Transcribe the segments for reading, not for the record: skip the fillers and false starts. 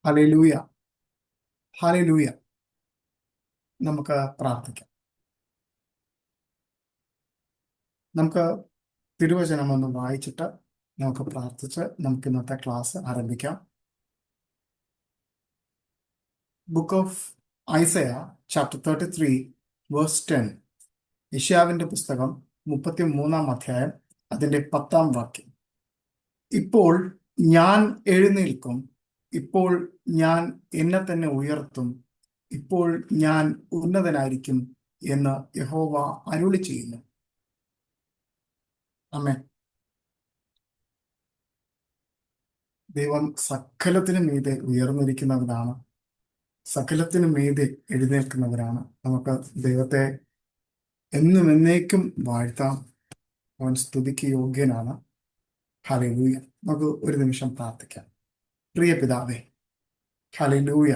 Hallelujah, hallelujah. നമുക്ക് പ്രാർത്ഥിക്കാം. നമുക്ക് തിരുവചനം ഒന്ന് വായിച്ചിട്ട് നമുക്ക് പ്രാർത്ഥിച്ച് നമുക്ക് ഇന്നത്തെ ക്ലാസ് ആരംഭിക്കാം. Book of Isaiah chapter 33 verse 10. യെശയ്യാവിന്റെ പുസ്തകം 33 അധ്യായം അതിന്റെ 10 വാക്യം. ഇപ്പോൾ ഞാൻ എഴുന്നേൽക്കും, ഇപ്പോൾ ഞാൻ എന്നെ തന്നെ ഉയർത്തും, ഇപ്പോൾ ഞാൻ ഉന്നതനായിരിക്കും എന്ന് യഹോവ അരുളി ചെയ്യുന്നു. ആമേൻ. ദൈവം സകലത്തിനും മീതെ ഉയർന്നിരിക്കുന്നവരാണ്, സകലത്തിനും മീതെ എഴുന്നേൽക്കുന്നവരാണ്. നമുക്ക് ദൈവത്തെ എന്നും എന്നേക്കും വാഴ്ത്താം. അവൻ സ്തുതിക്ക് യോഗ്യനാണ്. ഹല്ലേലൂയ. നമുക്ക് ഒരു നിമിഷം പ്രാർത്ഥിക്കാം. പ്രിയ പിതാവേ, ഹല്ലേലൂയ.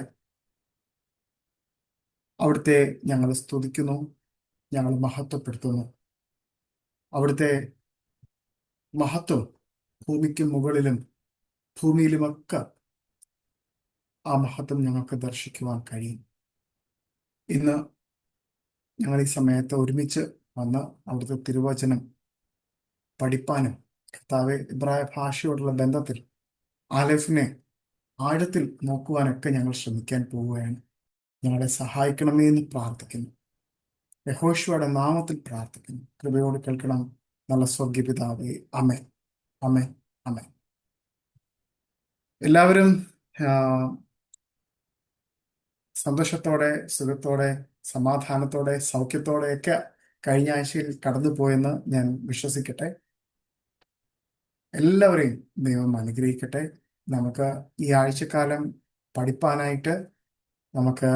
അവിടുത്തെ ഞങ്ങൾ സ്തുതിക്കുന്നു, ഞങ്ങൾ മഹത്വപ്പെടുത്തുന്നു. അവിടുത്തെ മഹത്വം ഭൂമിക്ക് മുകളിലും ഭൂമിയിലുമൊക്കെ ആ മഹത്വം ഞങ്ങൾക്ക് ദർശിക്കുവാൻ കഴിയും. ഇന്ന് ഞങ്ങൾ ഈ സമയത്ത് ഒരുമിച്ച് വന്ന് അവിടുത്തെ തിരുവചനം പഠിപ്പാനും കർത്താവെ ഇബ്രായ ഭാഷയോടുള്ള ബന്ധത്തിൽ ആലെഫിനെ ആഴത്തിൽ നോക്കുവാനൊക്കെ ഞങ്ങൾ ശ്രമിക്കാൻ പോവുകയാണ്. ഞങ്ങളെ സഹായിക്കണമേ എന്ന് പ്രാർത്ഥിക്കുന്നു. യഹോശുവയുടെ നാമത്തിൽ പ്രാർത്ഥിക്കുന്നു. കൃപയോട് കേൾക്കണം നല്ല സ്വർഗീയ പിതാവേ. ആമേൻ, ആമേൻ, ആമേൻ. എല്ലാവരും സന്തോഷത്തോടെ, സുഖത്തോടെ, സമാധാനത്തോടെ, സൗഖ്യത്തോടെയൊക്കെ കഴിഞ്ഞ ആഴ്ചയിൽ കടന്നുപോയെന്ന് ഞാൻ വിശ്വസിക്കട്ടെ. എല്ലാവരെയും ദൈവം അനുഗ്രഹിക്കട്ടെ. നമുക്ക് ഈ ആഴ്ചക്കാലം പഠിപ്പാനായിട്ട് നമുക്ക്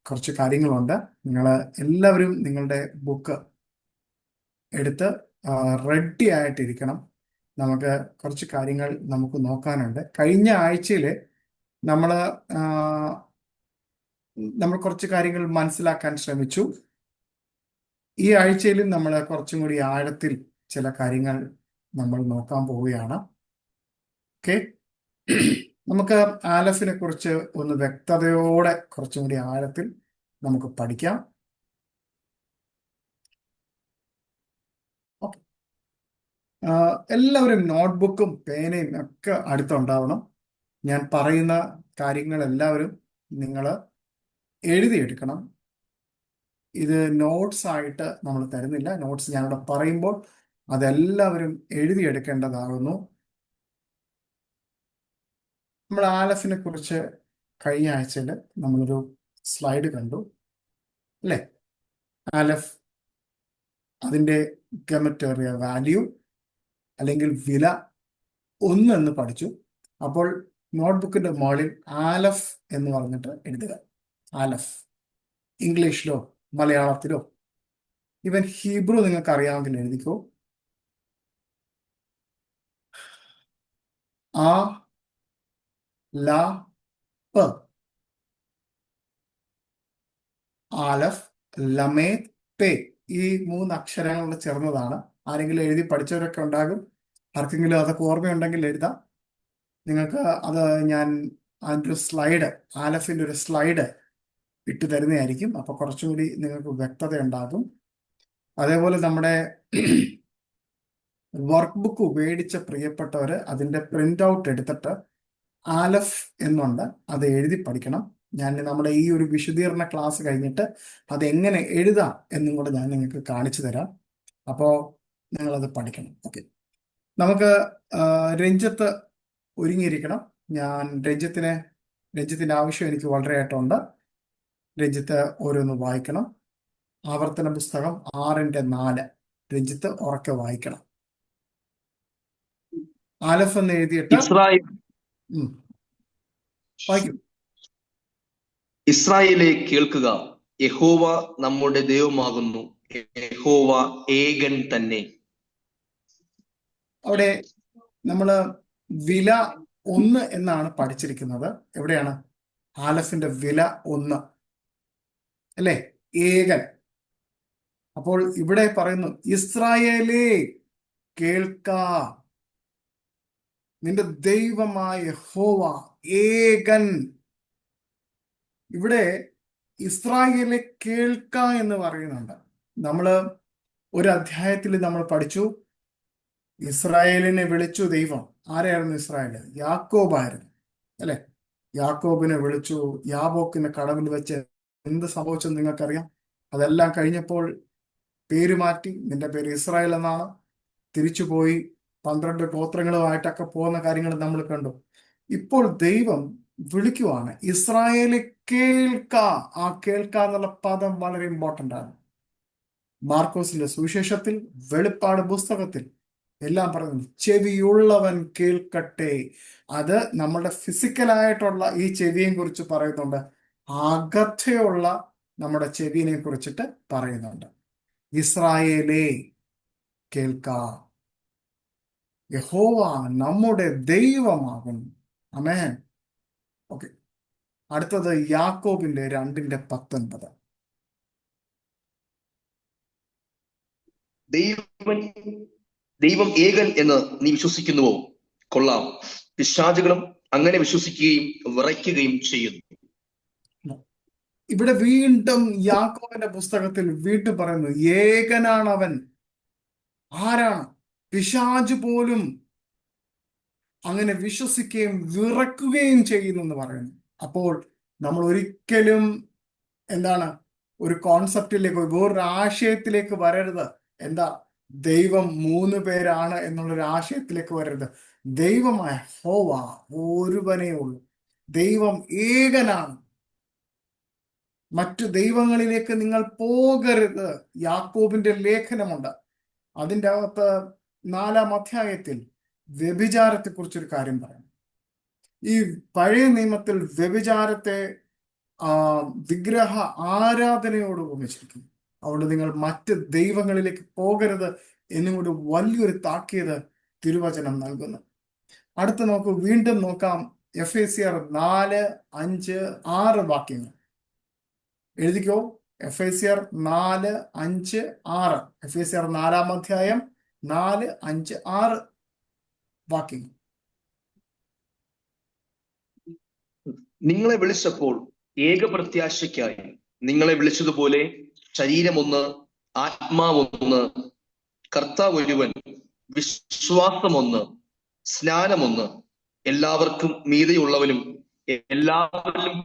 കുറച്ച് കാര്യങ്ങളുണ്ട്. നിങ്ങൾ എല്ലാവരും നിങ്ങളുടെ ബുക്ക് എടുത്ത് റെഡി ആയിട്ടിരിക്കണം. നമുക്ക് കുറച്ച് കാര്യങ്ങൾ നമുക്ക് നോക്കാനുണ്ട്. കഴിഞ്ഞ ആഴ്ചയിൽ നമ്മൾ കുറച്ച് കാര്യങ്ങൾ മനസ്സിലാക്കാൻ ശ്രമിച്ചു. ഈ ആഴ്ചയിലും നമ്മൾ കുറച്ചും കൂടി ആഴത്തിൽ ചില കാര്യങ്ങൾ നമ്മൾ നോക്കാൻ പോവുകയാണ്. ഓക്കെ, നമുക്ക് ആലഫിനെ കുറിച്ച് ഒന്ന് വ്യക്തതയോടെ കുറച്ചും കൂടി ആഴത്തിൽ നമുക്ക് പഠിക്കാം. ഓക്കെ, എല്ലാവരും നോട്ട്ബുക്കും പേനയും ഒക്കെ അടുത്തുണ്ടാവണം. ഞാൻ പറയുന്ന കാര്യങ്ങൾ എല്ലാവരും നിങ്ങൾ എഴുതിയെടുക്കണം. ഇത് നോട്ട്സ് ആയിട്ട് നമ്മൾ തരുന്നില്ല. നോട്ട്സ് ഞാനിവിടെ പറയുമ്പോൾ അതെല്ലാവരും എഴുതിയെടുക്കേണ്ടതാകുന്നു. നമ്മൾ ആലഫിനെ കുറിച്ച് കഴിഞ്ഞ ആഴ്ചയിൽ നമ്മളൊരു സ്ലൈഡ് കണ്ടു അല്ലേ? ആലഫ് അതിൻ്റെ ഗമറ്റേറിയ വാല്യൂ അല്ലെങ്കിൽ വില 1 എന്ന് പഠിച്ചു. അപ്പോൾ നോട്ട്ബുക്കിന്റെ മുകളിൽ ആലഫ് എന്ന് പറഞ്ഞിട്ട് എഴുതുക. ആലഫ് ഇംഗ്ലീഷിലോ മലയാളത്തിലോ ഇവൻ ഹീബ്രു നിങ്ങൾക്ക് അറിയാമെങ്കിൽ എഴുതിക്കോ. ആ ല പ, ആലഫ്, ലമേത്, പേ. ഈ 3 അക്ഷരങ്ങൾ ചേർന്നതാണ്. ആരെങ്കിലും എഴുതി പഠിച്ചവരൊക്കെ ഉണ്ടാകും. ആർക്കെങ്കിലും അതൊക്കെ ഓർമ്മയുണ്ടെങ്കിൽ എഴുതാം. നിങ്ങൾക്ക് അത് ഞാൻ അതിൻ്റെ ഒരു സ്ലൈഡ്, ആലഫിൻ്റെ ഒരു സ്ലൈഡ് ഇട്ട് തരുന്നതായിരിക്കും. അപ്പോൾ കുറച്ചും കൂടി നിങ്ങൾക്ക് വ്യക്തത ഉണ്ടാകും. അതേപോലെ നമ്മുടെ വർക്ക് ബുക്ക് ഉപയോഗിച്ച പ്രിയപ്പെട്ടവർ അതിൻ്റെ പ്രിന്റ് ഔട്ട് എടുത്തിട്ട് ആലഫ് എന്നുണ്ട്, അത് എഴുതി പഠിക്കണം. ഞാൻ നമ്മുടെ ഈ ഒരു വിശദീകരണ ക്ലാസ് കഴിഞ്ഞിട്ട് അത് എങ്ങനെ എഴുതാം എന്നും കൂടെ ഞാൻ നിങ്ങൾക്ക് കാണിച്ചു തരാം. അപ്പോൾ നിങ്ങളത് പഠിക്കണം. ഓക്കെ, നമുക്ക് രഞ്ജിത്ത് ഒരുങ്ങിയിരിക്കണം. ഞാൻ രഞ്ജിത്തിന്റെ ആവശ്യം എനിക്ക് വളരെയായിട്ടുണ്ട്. രഞ്ജിത്ത് ഓരോന്ന് വായിക്കണം. ആവർത്തന പുസ്തകം 6:4 രഞ്ജിത്ത് ഉറക്കെ വായിക്കണം. ആലഫ് എന്ന് എഴുതിയിട്ട് ഇസ്രായേൽ വായിക്കും. ഇസ്രായേലെ കേൾക്കുക, യഹോവ നമ്മുടെ ദൈവമാകുന്നു, യഹോവ ഏകൻ തന്നെ. അവിടെ നമ്മള് വില 1 എന്നാണ് പഠിച്ചിരിക്കുന്നത്. എവിടെയാണ് ആലഫിന്റെ വില 1 അല്ലേ? ഏകൻ. അപ്പോൾ ഇവിടെ പറയുന്നു, ഇസ്രായേലേ കേൾക്ക, നിന്റെ ദൈവമായ യഹോവ ഏകൻ ഇവിടെ ഇസ്രായേലെ കേൾക്ക എന്ന് പറയുന്നുണ്ട്. നമ്മള് ഒരു അധ്യായത്തിൽ നമ്മൾ പഠിച്ചു, ഇസ്രായേലിനെ വിളിച്ചു ദൈവം. ആരെയായിരുന്നു ഇസ്രായേൽ? യാക്കോബായിരുന്നു, അല്ലെ? യാക്കോബിനെ വിളിച്ചു. യാബോക്കിന്റെ കടവിൽ വെച്ച് എന്ത് സംഭവിച്ചെന്ന് നിങ്ങൾക്കറിയാം. അതെല്ലാം കഴിഞ്ഞപ്പോൾ പേര് മാറ്റി, നിന്റെ പേര് ഇസ്രായേൽ എന്നാണ്. തിരിച്ചുപോയി 12 ഗോത്രങ്ങളുമായിട്ടൊക്കെ പോകുന്ന കാര്യങ്ങൾ നമ്മൾ കണ്ടു. ഇപ്പോൾ ദൈവം വിളിക്കുവാണ്, ഇസ്രായേലെ കേൾക്ക. ആ കേൾക്ക എന്നുള്ള പദം വളരെ ഇമ്പോർട്ടന്റ് ആണ്. മാർക്കോസിന്റെ സുവിശേഷത്തിൽ, വെളിപ്പാട് പുസ്തകത്തിൽ എല്ലാം പറയുന്നു, ചെവിയുള്ളവൻ കേൾക്കട്ടെ. അത് നമ്മുടെ ഫിസിക്കലായിട്ടുള്ള ഈ ചെവിയെ കുറിച്ച് പറയുന്നുണ്ട്, അകത്തെയുള്ള നമ്മുടെ ചെവിയെ കുറിച്ചിട്ട് പറയുന്നുണ്ട്. ഇസ്രായേലേ കേൾക്ക, യഹോവ നമ്മുടെ ദൈവമാകുന്നു. ആമേൻ. ഓക്കെ, അടുത്തത് യാക്കോബിന്റെ 2:19. ദൈവം ഏകൻ എന്ന് നീ വിശ്വസിക്കുന്നുവോ? കൊള്ളാം, പിശാചുകളും അങ്ങനെ വിശ്വസിക്കുകയും വിറയ്ക്കുകയും ചെയ്യുന്നു. ഇവിടെ വീണ്ടും യാക്കോബിന്റെ പുസ്തകത്തിൽ വീണ്ടും പറയുന്നു, ഏകനാണ് അവൻ. ആരാണ്? പിശാച് പോലും അങ്ങനെ വിശ്വസിക്കുകയും വിറക്കുകയും ചെയ്യുന്നു എന്ന് പറയുന്നു. അപ്പോൾ നമ്മൾ ഒരിക്കലും എന്താണ് ഒരു കോൺസെപ്റ്റിലേക്ക്, വേറൊരു ആശയത്തിലേക്ക് വരരുത്. എന്താ? ദൈവം 3 പേരാണ് എന്നുള്ളൊരു ആശയത്തിലേക്ക് വരരുത്. ദൈവമായ ഹോവ ഒരുവനേ ഉള്ളൂ. ദൈവം ഏകനാണ്. മറ്റു ദൈവങ്ങളിലേക്ക് നിങ്ങൾ പോകരുത്. യാക്കോബിന്റെ ലേഖനമുണ്ട്, അതിൻ്റെ അകത്ത് 4-ാം അധ്യായത്തിൽ വ്യഭിചാരത്തെ കുറിച്ചൊരു കാര്യം പറയും. ഈ പഴയ നിയമത്തിൽ വ്യഭിചാരത്തെ വിഗ്രഹ ആരാധനയോട് ഉപമിച്ചിരിക്കുന്നു. അതുകൊണ്ട് നിങ്ങൾ മറ്റ് ദൈവങ്ങളിലേക്ക് പോകരുത് എന്നും കൂടി വലിയൊരു താക്കീത് തിരുവചനം നൽകുന്നു. അടുത്ത് നമുക്ക് വീണ്ടും നോക്കാം, എഫേസ്യർ 4, 5, 6 വാക്യങ്ങൾ എഴുതിക്കോ. എഫേസ്യർ 4, 5, 6. എഫേസ്യർ 4-ാം അധ്യായം 4, 5, 6 വാക്യങ്ങൾ. നിങ്ങളെ വിളിച്ചപ്പോൾ ഏകപ്രത്യാശയ്ക്കായി നിങ്ങളെ വിളിച്ചതുപോലെ ശരീരമൊന്ന്, ആത്മാവൊന്ന്, കർത്താവ് ഒരുവൻ, വിശ്വാസമൊന്ന്, സ്നാനമൊന്ന്, എല്ലാവർക്കും മീതെയുള്ളവനും എല്ലാവരിലും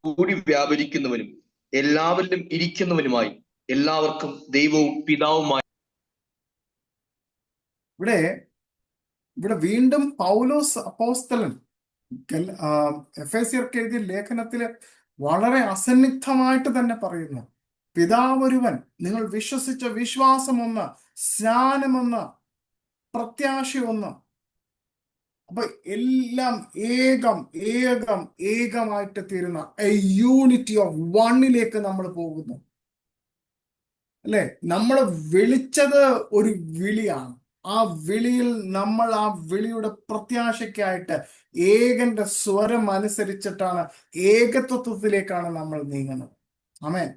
കൂടി വ്യാപരിക്കുന്നവനും എല്ലാവരിലും ഇരിക്കുന്നവനുമായി എല്ലാവർക്കും ദൈവവും പിതാവുമായി. ഇവിടെ വീണ്ടും പൗലോസ് അപ്പോസ്തലൻ എഫേസ്യർക്ക് എഴുതിയ ലേഖനത്തില് വളരെ അസന്നിഗ്ധമായിട്ട് തന്നെ പറയുന്നു, പിതാവൊരുവൻ, നിങ്ങൾ വിശ്വസിച്ച വിശ്വാസമൊന്ന്, സ്നാനമൊന്ന്, പ്രത്യാശയൊന്ന്. അപ്പൊ എല്ലാം ഏകമായിട്ട് തീരുന്ന എ യൂണിറ്റി ഓഫ് വണ്ണിലേക്ക് നമ്മൾ പോകുന്നു, അല്ലെ? നമ്മളെ വിളിച്ചത് ഒരു വിളിയാണ്. ആ വിളിയിൽ നമ്മൾ ആ വിളിയുടെ പ്രത്യാശയ്ക്കായിട്ട് ഏകന്റെ സ്വരം അനുസരിച്ചിട്ടാണ്, ഏകത്വത്തിലേക്കാണ് നമ്മൾ നീങ്ങുന്നത്. ആമേൻ.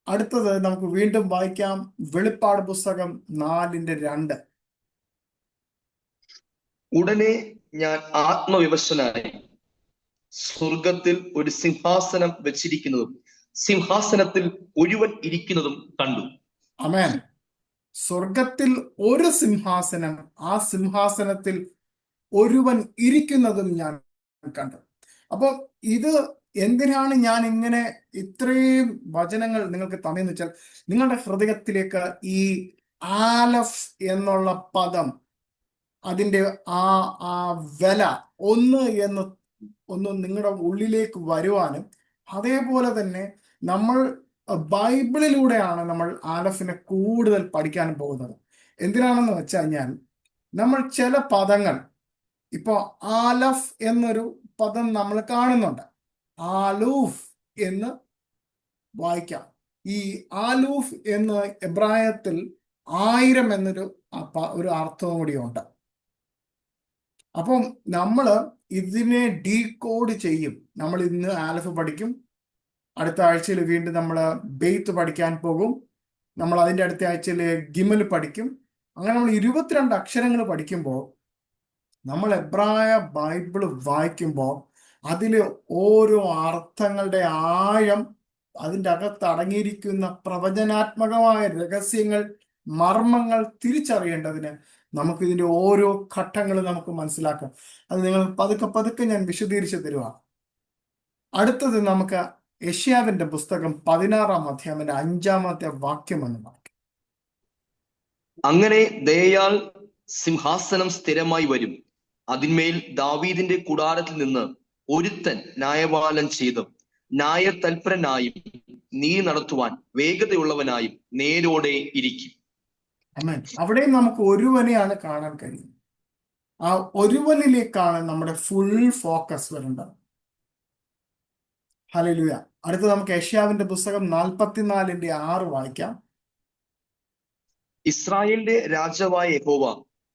അടുത്തത് നമുക്ക് വീണ്ടും വായിക്കാം, വെളിപ്പാട് പുസ്തകം 4:2. ഉടനെ ഞാൻ ആത്മവിവശനായി സ്വർഗത്തിൽ ഒരു സിംഹാസനം വെച്ചിരിക്കുന്നതും സിംഹാസനത്തിൽ ഒരുവൻ ഇരിക്കുന്നതും കണ്ടു. ആമേൻ. സ്വർഗത്തിൽ ഒരു സിംഹാസനം, ആ സിംഹാസനത്തിൽ ഒരുവൻ ഇരിക്കുന്നതും ഞാൻ കണ്ടു. അപ്പോൾ ഇത് എന്തിനാണ് ഞാൻ ഇങ്ങനെ ഇത്രയും വചനങ്ങൾ നിങ്ങൾക്ക് തന്നെയെന്ന് വെച്ചാൽ, നിങ്ങളുടെ ഹൃദയത്തിലേക്ക് ഈ ആലഫ് എന്നുള്ള പദം, അതിൻ്റെ ആ ആ വില ഒന്ന് നിങ്ങളുടെ ഉള്ളിലേക്ക് വരുവാനും, അതേപോലെ തന്നെ നമ്മൾ ബൈബിളിലൂടെയാണ് നമ്മൾ ആലഫിനെ കൂടുതൽ പഠിക്കാൻ പോകുന്നത്. എന്തിനാണെന്ന് വെച്ച് കഴിഞ്ഞാൽ, നമ്മൾ ചില പദങ്ങൾ, ഇപ്പൊ ആലഫ് എന്നൊരു പദം നമ്മൾ കാണുന്നുണ്ട്, ആലൂഫ് എന്ന് വായിക്കാം. ഈ ആലൂഫ് എന്ന് എബ്രായത്തിൽ 1000 എന്നൊരു അർത്ഥവും കൂടിയുണ്ട്. അപ്പം നമ്മൾ ഇതിനെ ഡീകോഡ് ചെയ്യും. നമ്മൾ ഇന്ന് ആലഫ് പഠിക്കും, അടുത്ത ആഴ്ചയിൽ വീണ്ടും നമ്മൾ ബെയ്ത്ത് പഠിക്കാൻ പോകും, നമ്മൾ അതിൻ്റെ അടുത്ത ആഴ്ചയിൽ ഗിമൽ പഠിക്കും. അങ്ങനെ നമ്മൾ 22 അക്ഷരങ്ങൾ പഠിക്കുമ്പോൾ, നമ്മൾ എബ്രായ ബൈബിള് വായിക്കുമ്പോൾ അതിലെ ഓരോ അർത്ഥങ്ങളുടെ ആഴം, അതിൻ്റെ അകത്ത് അടങ്ങിയിരിക്കുന്ന പ്രവചനാത്മകമായ രഹസ്യങ്ങൾ, മർമ്മങ്ങൾ തിരിച്ചറിയേണ്ടതിന് നമുക്ക് ഇതിന്റെ ഓരോ ഘട്ടങ്ങളും നമുക്ക് മനസ്സിലാക്കാം. അത് നിങ്ങൾ പതുക്കെ പതുക്കെ ഞാൻ വിശദീകരിച്ചു തരുക. അടുത്തത് നമുക്ക് യെശയ്യാവിന്റെ പുസ്തകം 16-ാം അധ്യായത്തിന്റെ 5-ാമത്തെ വാക്യം എന്ന് പറയും. അങ്ങനെ ദയയാൽ സിംഹാസനം സ്ഥിരമായി വരും, അതിന്മേൽ ദാവീദിന്റെ കൂടാരത്തിൽ നിന്ന് ഒരുത്തൻ ന്യായപാലനം ചെയ്ത് ന്യായതൽപരനായും നീതി നടത്തുവാൻ വേഗതയുള്ളവനായും നേരോടെ ഇരിക്കും. ആമേൻ. അവിടെയും നമുക്ക് ഒരുവനെയാണ് കാണാൻ കഴിയുന്നത്. ആ ഒരുവനിലേക്കാണ് നമ്മുടെ ഫുൾ ഫോക്കസ് വരേണ്ടത്. ഹല്ലേലൂയ. അടുത്ത് നമുക്ക് യെശയ്യാവിന്റെ പുസ്തകം 44-6 വായിക്കാം. ഇസ്രായേലിന്റെ രാജാവായ യഹോവ,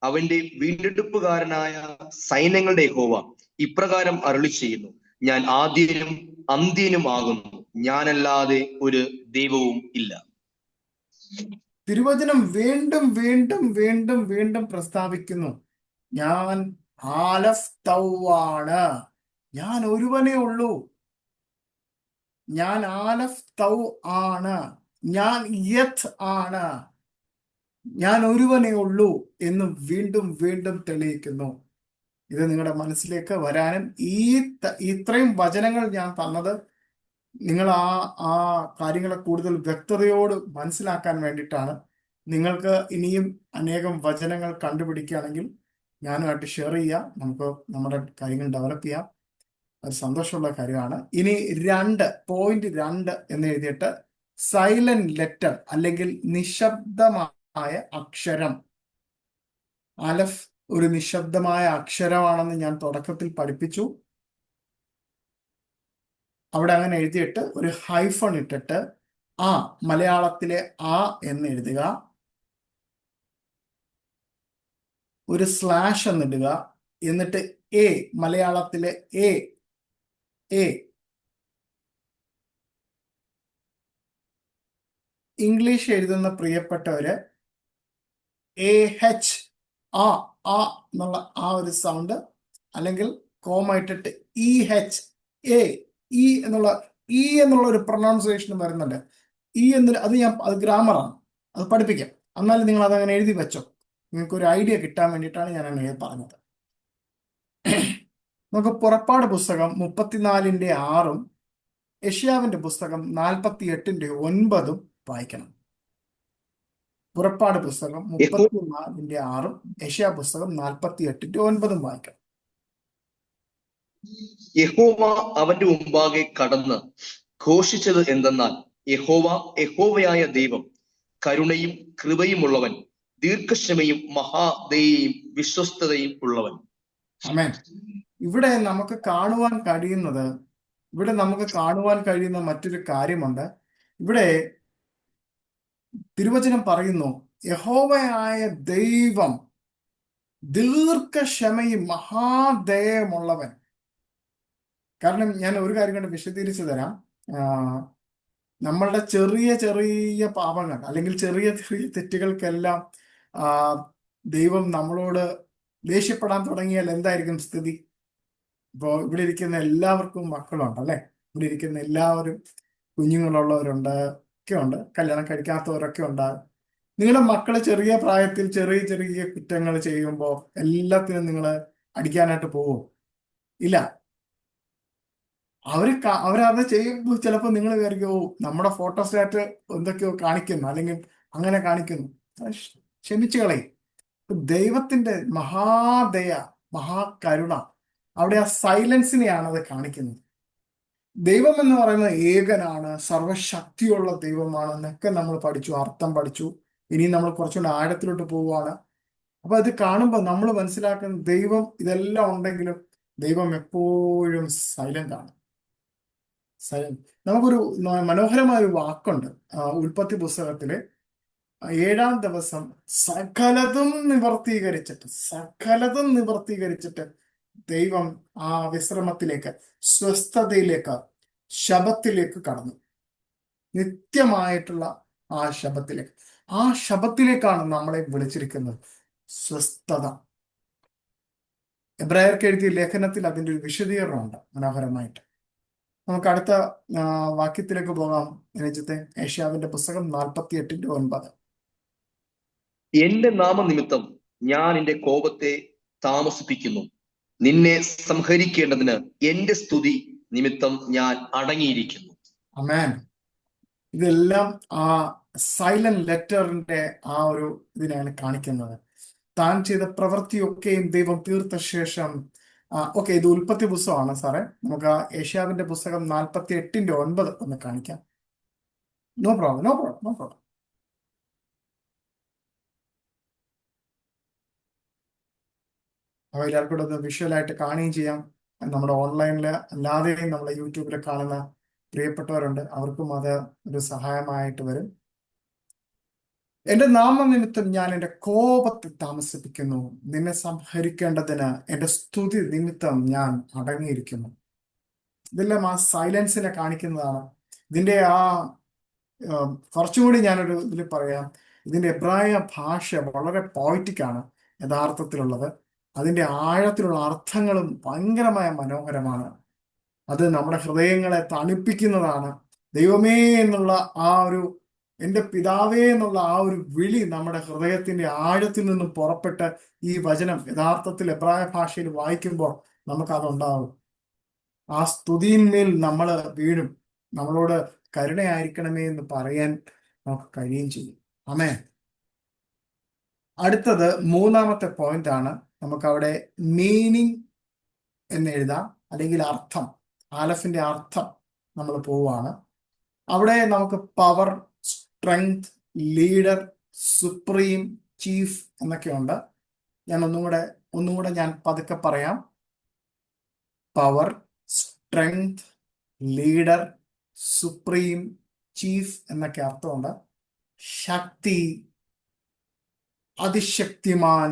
അവന്റെ വീണ്ടെടുപ്പുകാരനായ സൈന്യങ്ങളുടെ യഹോവ ഇപ്രകാരം അരുളി ചെയ്യുന്നു, ഞാൻ ആദ്യനും അന്ത്യനും ആകുന്നു, ഞാനല്ലാതെ ഒരു ദൈവവും ഇല്ല. തിരുവചനം വീണ്ടും വീണ്ടും വീണ്ടും വീണ്ടും പ്രസ്താവിക്കുന്നു, ഞാൻ ആലഫ് തൗ ആണ്, ഞാൻ ഒരുവനേ ഉള്ളൂ, ഞാൻ ആലഫ് തൗ ആണ്, ഞാൻ യത്ത് ആണ്, ഞാൻ ഒരുവനേ ഉള്ളൂ എന്ന് വീണ്ടും വീണ്ടും തെളിയിക്കുന്നു. ഇത് നിങ്ങളുടെ മനസ്സിലേക്ക് വരാനും ഇത്രയും വചനങ്ങൾ ഞാൻ തന്നത് നിങ്ങൾ ആ കാര്യങ്ങളെ കൂടുതൽ വ്യക്തതയോട് മനസ്സിലാക്കാൻ വേണ്ടിയിട്ടാണ്. നിങ്ങൾക്ക് ഇനിയും അനേകം വചനങ്ങൾ കണ്ടുപിടിക്കുകയാണെങ്കിൽ ഞാനുമായിട്ട് ഷെയർ ചെയ്യാം, നമുക്ക് നമ്മുടെ കാര്യങ്ങൾ ഡെവലപ്പ് ചെയ്യാം. അത് സന്തോഷമുള്ള കാര്യമാണ്. ഇനി 2.2 എന്ന് എഴുതിയിട്ട് സൈലന്റ് ലെറ്റർ അല്ലെങ്കിൽ നിശബ്ദമായ അക്ഷരം. അലഫ് ഒരു നിശബ്ദമായ അക്ഷരമാണെന്ന് ഞാൻ തുടക്കത്തിൽ പഠിപ്പിച്ചു. അവിടെ അങ്ങനെ എഴുതിയിട്ട് ഒരു ഹൈഫൺ ഇട്ടിട്ട് ആ, മലയാളത്തിലെ ആ എന്ന് എഴുതുക, ഒരു സ്ലാഷ് എന്നിടുക, എന്നിട്ട് എ, മലയാളത്തിലെ എ, എ. ഇംഗ്ലീഷ് എഴുതുന്ന പ്രിയപ്പെട്ടവര് AH, ആ എന്നുള്ള ആ ഒരു സൗണ്ട്, അല്ലെങ്കിൽ കോമ ഇട്ടിട്ട് EH, എ, എന്നുള്ള ഒരു പ്രൊണൗൺസിയേഷൻ വരുന്നുണ്ട്. അത് ഗ്രാമറാണ്, അത് പഠിപ്പിക്കാം. എന്നാലും നിങ്ങൾ അതങ്ങനെ എഴുതി വെച്ചോ, നിങ്ങൾക്ക് ഒരു ഐഡിയ കിട്ടാൻ വേണ്ടിയിട്ടാണ് ഞാൻ അങ്ങനെ പറഞ്ഞത്. നമുക്ക് പുറപ്പാട് പുസ്തകം 34-6 യെശയ്യാവിന്റെ പുസ്തകം 48-9 വായിക്കണം. പുറപ്പാട് പുസ്തകം 34-6 യെശയ്യാ പുസ്തകം 48-9 വായിക്കണം. യഹോവ അവന്റെ മുമ്പാകെ കടന്ന് ഘോഷിച്ചത് എന്തെന്നാൽ, യഹോവ യഹോവയായ ദൈവം, കരുണയും കൃപയും ഉള്ളവൻ, ദീർഘക്ഷമയും മഹാദയയും വിശ്വസ്തതയും ഉള്ളവൻ. ആമേൻ. ഇവിടെ നമുക്ക് കാണുവാൻ കഴിയുന്ന മറ്റൊരു കാര്യമുണ്ട്. ഇവിടെ തിരുവചനം പറയുന്നു, യഹോവയായ ദൈവം ദീർഘക്ഷമയും മഹാദയമുള്ളവൻ. കാരണം ഞാൻ ഒരു കാര്യം കൊണ്ട് വിശദീകരിച്ചു തരാം. നമ്മളുടെ ചെറിയ ചെറിയ പാപങ്ങൾ അല്ലെങ്കിൽ ചെറിയ ചെറിയ തെറ്റുകൾക്കെല്ലാം ദൈവം നമ്മളോട് ദേഷ്യപ്പെടാൻ തുടങ്ങിയാൽ എന്തായിരിക്കും സ്ഥിതി? ഇപ്പോൾ ഇവിടെ ഇരിക്കുന്ന എല്ലാവർക്കും മക്കളുണ്ട്, അല്ലെ? ഇവിടെ ഇരിക്കുന്ന എല്ലാവരും കുഞ്ഞുങ്ങളുള്ളവരുണ്ട്, ഒക്കെ ഉണ്ട്, കല്യാണം കഴിക്കാത്തവരൊക്കെ ഉണ്ടാകും. നിങ്ങളുടെ മക്കള് ചെറിയ പ്രായത്തിൽ ചെറിയ ചെറിയ കുറ്റങ്ങൾ ചെയ്യുമ്പോൾ എല്ലാത്തിനും നിങ്ങൾ അടിക്കാനായിട്ട് പോവോ? ഇല്ല. അവരത് ചെയ്യുമ്പോൾ ചിലപ്പോൾ നിങ്ങൾ വിചാരിക്കും, ഓ, നമ്മുടെ ഫോട്ടോസ്റ്റാറ്റ് എന്തൊക്കെയോ കാണിക്കുന്നു, അല്ലെങ്കിൽ അങ്ങനെ കാണിക്കുന്നു. ക്ഷമിച്ചു കളയും. ദൈവത്തിന്റെ മഹാദയ, മഹാകരുണ, അവിടെ ആ സൈലൻസിനെയാണ് അത് കാണിക്കുന്നത്. ദൈവം എന്ന് പറയുന്നത് ഏകനാണ്, സർവശക്തിയുള്ള ദൈവമാണ് എന്നൊക്കെ നമ്മൾ പഠിച്ചു, അർത്ഥം പഠിച്ചു. ഇനി നമ്മൾ കുറച്ചുകൂടെ ആഴത്തിലോട്ട് പോവുകയാണ്. അപ്പൊ ഇത് കാണുമ്പോൾ നമ്മൾ മനസ്സിലാക്കുന്ന ദൈവം ഇതെല്ലാം ഉണ്ടെങ്കിലും ദൈവം എപ്പോഴും സൈലന്റ് ആണ്. സൈലന്റ്. നമുക്കൊരു മനോഹരമായ ഒരു വാക്കുണ്ട് ഉൽപ്പത്തി പുസ്തകത്തില് 7-ാം ദിവസം സകലതും നിവർത്തീകരിച്ചിട്ട് ദൈവം ആ വിശ്രമത്തിലേക്ക്, സ്വസ്ഥതയിലേക്ക്, ശബത്തിലേക്ക് കടന്നു. നിത്യമായിട്ടുള്ള ആ ശബത്തിലേക്കാണ് നമ്മളെ വിളിച്ചിരിക്കുന്നത്. സ്വസ്ഥത. എബ്രായർക്ക് എഴുതിയ ലേഖനത്തിൽ അതിന്റെ ഒരു വിശദീകരണമുണ്ട് മനോഹരമായിട്ട്. നമുക്ക് അടുത്ത വാക്യത്തിലേക്ക് പോകാം. രഞ്ജിത്തെ, ഏഷ്യാവിന്റെ പുസ്തകം 48:9. എന്റെ നാമനിമിത്തം ഞാൻ എന്റെ കോപത്തെ താമസിപ്പിക്കുന്നു, നിന്നെ സംഹരിക്കേണ്ടതിന് എന്റെ സ്തുതി നിമിത്തം ഞാൻ അടങ്ങിയിരിക്കുന്നു. അമേൻ. ഇതെല്ലാം ആ സൈലന്റ് ലെറ്ററിന്റെ ആ ഒരു ഇതിനെയാണ് കാണിക്കുന്നത്. താൻ ചെയ്ത പ്രവൃത്തിയൊക്കെയും ദൈവം തീർത്ത ശേഷം ഓക്കെ, ഇത് ഉൽപ്പത്തി പുസ്തകമാണ് സാറേ. നമുക്ക് ആ ഏഷ്യാവിന്റെ പുസ്തകം 48:9 ഒന്ന് കാണിക്കാം. No problem, no problem, no problem. അപ്പോൾ എല്ലാവർക്കും കൂടെ ഒന്ന് വിഷ്വലായിട്ട് കാണുകയും ചെയ്യാം. നമ്മുടെ ഓൺലൈനിൽ അല്ലാതെയും നമ്മുടെ യൂട്യൂബിൽ കാണുന്ന പ്രിയപ്പെട്ടവരുണ്ട്, അവർക്കും അത് ഒരു സഹായമായിട്ട് വരും. എന്റെ നാമനിമിത്തം ഞാൻ എന്റെ കോപത്തെ താമസിപ്പിക്കുന്നു, നിന്നെ സംഹരിക്കേണ്ടതിന് എന്റെ സ്തുതി നിമിത്തം ഞാൻ അടങ്ങിയിരിക്കുന്നു. ഇതെല്ലാം ആ സൈലൻസിനെ കാണിക്കുന്നതാണ്. ഇതിന്റെ ആ കുറച്ചും കൂടി ഞാനൊരു ഇതിൽ പറയാം. ഇതിന്റെ എബ്രായ ഭാഷ വളരെ പോയിറ്റിക്കാണ് യഥാർത്ഥത്തിലുള്ളത്. അതിന്റെ ആഴത്തിലുള്ള അർത്ഥങ്ങളും ഭയങ്കരമായ മനോഹരമാണ്. അത് നമ്മുടെ ഹൃദയങ്ങളെ തണുപ്പിക്കുന്നതാണ്. ദൈവമേ എന്നുള്ള ആ ഒരു, എൻ്റെ പിതാവേ എന്നുള്ള ആ ഒരു വിളി നമ്മുടെ ഹൃദയത്തിന്റെ ആഴത്തിൽ നിന്നും പുറപ്പെട്ട് ഈ വചനം യഥാർത്ഥത്തിൽ എബ്രായ ഭാഷയിൽ വായിക്കുമ്പോൾ നമുക്കതുണ്ടാവും. ആ സ്തുതിയിന്മേൽ നമ്മൾ വീഴും. നമ്മളോട് കരുണയായിരിക്കണമേ എന്ന് പറയാൻ നമുക്ക് കഴിയുകയും ചെയ്യും. ആമേൻ. അടുത്തത് മൂന്നാമത്തെ പോയിന്റ് ആണ്. നമുക്കവിടെ മീനിങ് എന്ന് എഴുതാം, അല്ലെങ്കിൽ അർത്ഥം. ആലഫിന്റെ അർത്ഥം നമ്മൾ പോവുകയാണ്. അവിടെ നമുക്ക് power, strength, leader, supreme, chief എന്നൊക്കെ ഉണ്ട്. ഞാൻ ഒന്നും കൂടെ ഞാൻ പതുക്കെ പറയാം. Power, strength, leader, supreme, chief എന്നൊക്കെ അർത്ഥമുണ്ട്. ശക്തി, അതിശക്തിമാൻ,